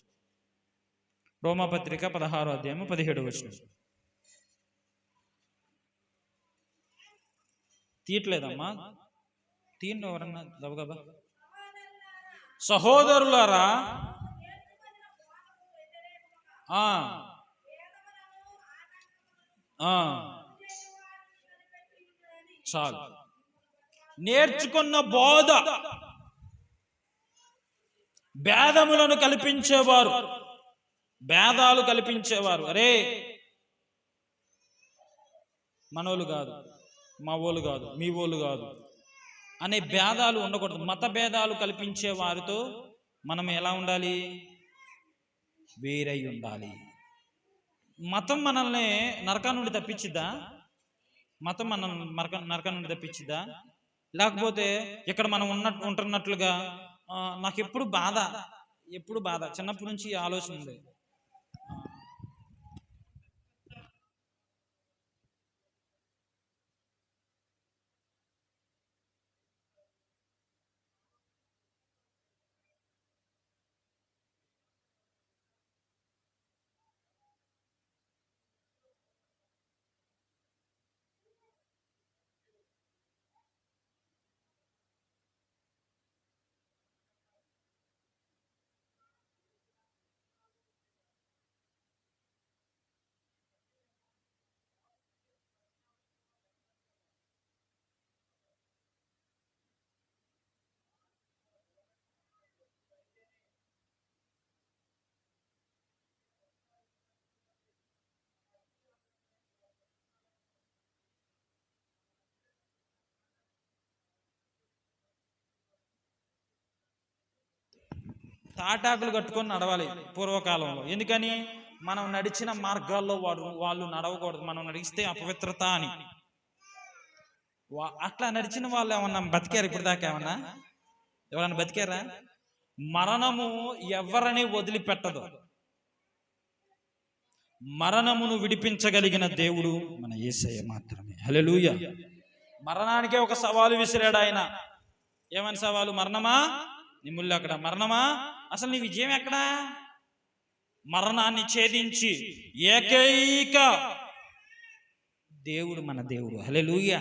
రోమా పత్రిక 16వ అధ్యాయము 17వ వచనం. తీయట్లేదమ్మా, తీయండి ఎవరన్నా గబగబా. సహోదరులారా, చాలు. నేర్చుకున్న బోధ భేదములను కల్పించేవారు, భేదాలు కల్పించేవారు, అరే మనోళ్ళు కాదు, మా వాళ్ళు కాదు, మీ వాళ్ళు కాదు అనే భేదాలు ఉండకూడదు. మత భేదాలు కల్పించే వారితో మనం ఎలా ఉండాలి? వేరై ఉండాలి. మతం మనల్ని నరకం నుండి తప్పించిద్దా? మతం మనల్ని నరకం నుండి తప్పించిద్దా? లేకపోతే ఇక్కడ మనం ఉంటున్నట్లుగా నాకు ఎప్పుడు బాధ, చిన్నప్పటి నుంచి ఆలోచన ఉంది. తాటాకులు కట్టుకొని నడవాలి పూర్వకాలంలో. ఎందుకని? మనం నడిచిన మార్గాల్లో వాళ్ళు నడవకూడదు, మనం నడిస్తే అపవిత్రత అని. అట్లా నడిచిన వాళ్ళు ఏమన్నా బతికారు ఇప్పుడు దాకా? ఎవరన్నా బతికారా? మరణము ఎవరిని వదిలిపెట్టదు. మరణమును విడిపించగలిగిన దేవుడు మన యేసయ్య మాత్రమే. హల్లెలూయా. మరణానికే ఒక సవాలు విసిరాడు ఆయన. ఏమని సవాలు? మరణమా నీ ముళ్ళు అక్కడ, మరణమా అసలు నీ విజయం ఎక్కడా? మరణాన్ని ఛేదించి ఏకైక దేవుడు మన దేవుడు. హల్లెలూయా.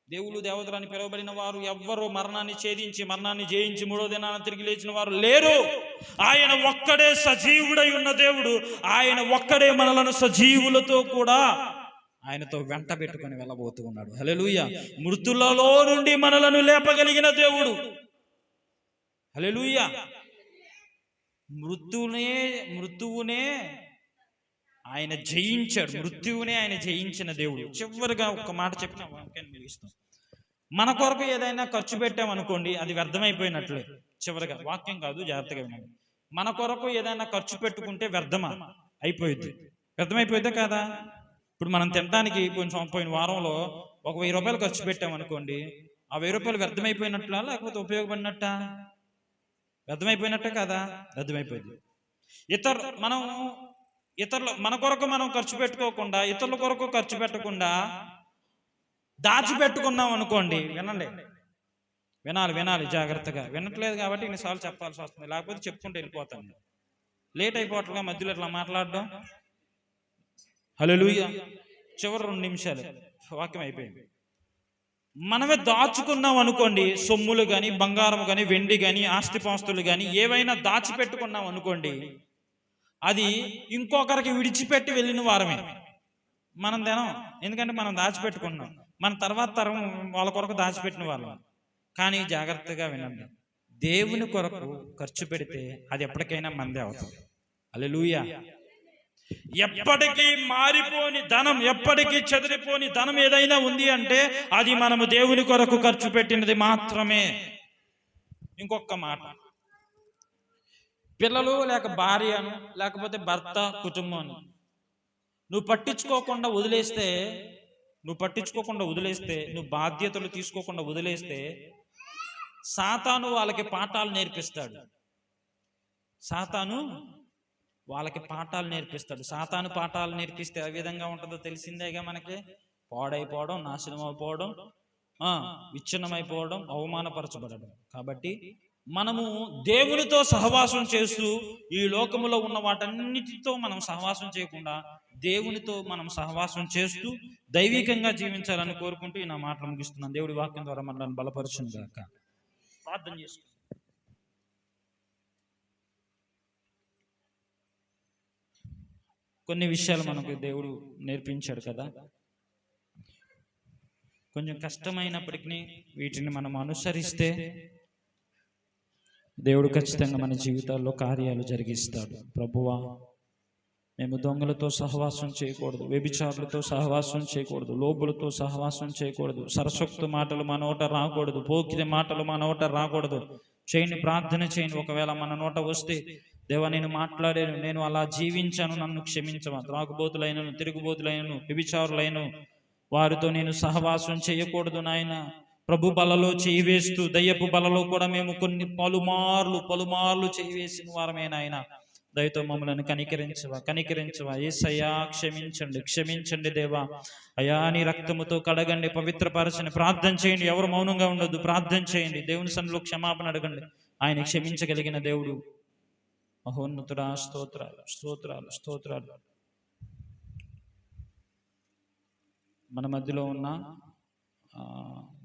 దేవుడు దేవతలని పిలువబడిన వారు ఎవ్వరూ మరణాన్ని ఛేదించి, మరణాన్ని జయించి మూడో దినాన తిరిగి లేచిన వారు లేరు. ఆయన ఒక్కడే సజీవుడై ఉన్న దేవుడు. ఆయన ఒక్కడే మనలను సజీవులతో కూడా ఆయనతో వెంట పెట్టుకొని వెళ్ళబోతూ ఉన్నాడు. హల్లెలూయా. మృతులలో నుండి మనలను లేపగలిగిన దేవుడు. హల్లెలూయా. మృత్యువునే ఆయన జయించాడు. మృత్యువునే ఆయన జయించిన దేవుడు. చివరిగా ఒక్క మాట చెప్పిన వాక్యాన్ని ముగిస్తాం. మన కొరకు ఏదైనా ఖర్చు పెట్టామనుకోండి, అది వ్యర్థమైపోయినట్లే. చివరిగా వాక్యం కాదు, జాగ్రత్తగా వినండి. మన కొరకు ఏదైనా ఖర్చు పెట్టుకుంటే వ్యర్థమా అయిపోయింది. వ్యర్థమైపోయిద్దా కాదా? ఇప్పుడు మనం తినడానికి పోయిన వారంలో ఒక 1000 రూపాయలు ఖర్చు పెట్టామనుకోండి, ఆ 1000 రూపాయలు వ్యర్థమైపోయినట్లా లేకపోతే ఉపయోగపడినట్ట? వ్యర్థమైపోయినట్టే కదా? వ్యర్థమైపోయింది. ఇతరులు మన కొరకు మనం ఖర్చు పెట్టుకోకుండా, ఇతరుల కొరకు ఖర్చు పెట్టకుండా దాచిపెట్టుకున్నాం అనుకోండి. వినాలి జాగ్రత్తగా. వినట్లేదు కాబట్టి ఇన్నిసార్లు చెప్పాల్సి వస్తుంది, లేకపోతే చెప్పుకుంటూ వెళ్ళిపోతాను. లేట్ అయిపోవట్లుగా మధ్యలో ఇట్లా మాట్లాడడం. హల్లెలూయా. చివరి 2 నిమిషాలు వాక్యం అయిపోయింది. మనమే దాచుకున్నాం అనుకోండి, సొమ్ములు కానీ, బంగారం కానీ, వెండి కానీ, ఆస్తిపాస్తులు కానీ ఏవైనా దాచిపెట్టుకున్నాం అనుకోండి, అది ఇంకొకరికి విడిచిపెట్టి వెళ్ళిన వారమే. మనం తినం, ఎందుకంటే మనం దాచిపెట్టుకున్నాం. మన తర్వాత తరం వాళ్ళ కొరకు దాచిపెట్టిన వాళ్ళం. కానీ జాగ్రత్తగా వినండి, దేవుని కొరకు ఖర్చు పెడితే అది ఎప్పటికైనా మందే అవుతుంది. హల్లెలూయా. ఎప్పటికీ మారిపోని ధనం, ఎప్పటికీ చెదిరిపోని ధనం ఏదైనా ఉంది అంటే అది మనము దేవుని కొరకు ఖర్చు పెట్టినది మాత్రమే. ఇంకొక మాట, పిల్లలు లేక భార్యను లేకపోతే భర్త, కుటుంబాన్ని నువ్వు పట్టించుకోకుండా వదిలేస్తే, నువ్వు బాధ్యతలు తీసుకోకుండా వదిలేస్తే సాతాను వాళ్ళకి పాఠాలు నేర్పిస్తాడు. సాతాను పాఠాలు నేర్పిస్తే ఏ విధంగా ఉంటుందో తెలిసిందేగా మనకి. పాడైపోవడం, నాశనం అయిపోవడం, విచ్ఛిన్నమైపోవడం, అవమానపరచబడడం. కాబట్టి మనము దేవునితో సహవాసం చేస్తూ ఈ లోకములో ఉన్న వాటన్నిటితో మనం సహవాసం చేయకుండా దేవునితో మనం సహవాసం చేస్తూ దైవికంగా జీవించాలని కోరుకుంటూ నా మాటలు ముగిస్తున్నాను. దేవుడి వాక్యం ద్వారా మనల్ని బలపరచును గాక. ప్రార్థన చేసుకుంటాం. కొన్ని విషయాలు మనకు దేవుడు నేర్పించాడు కదా, కొంచెం కష్టమైనప్పటికీ వీటిని మనం అనుసరిస్తే దేవుడు ఖచ్చితంగా మన జీవితాల్లో కార్యాలు జరిగిస్తాడు. ప్రభువా, మేము దొంగలతో సహవాసం చేయకూడదు, వ్యభిచారులతో సహవాసం చేయకూడదు, లోబులతో సహవాసం చేయకూడదు, సరసోక్త మాటలు మన నోట రాకూడదు, పోకిరి మాటలు మన నోట రాకూడదు. ప్రార్థన చేయండి. ఒకవేళ మన నోట వస్తే, దేవా నేను మాట్లాడాను, నేను అలా జీవించాను, నన్ను క్షమించవా. త్రాగుబోతులైనను, తిరుగుబోతులైనను, వ్యభిచారులైనను వారితో నేను సహవాసం చేయకూడదు నాయన. ప్రభు బలలో చేయి వేస్తూ దయ్యపు బలలో కూడా మేము కొన్ని పలుమార్లు చేయి వేసిన వారమే నాయన. దయతో మమ్మల్ని కనికరించవా. యేసయ్యా క్షమించండి దేవా. అయా నీ రక్తముతో కడగండి, పవిత్రపరచని. ప్రార్థన చేయండి, ఎవరు మౌనంగా ఉండొద్దు. ప్రార్థన చేయండి, దేవుని సన్నిధిలో క్షమాపణ అడగండి. ఆయన క్షమించగలిగిన దేవుడు. మహోన్నతుడా, స్తోత్రాలు. మన మధ్యలో ఉన్న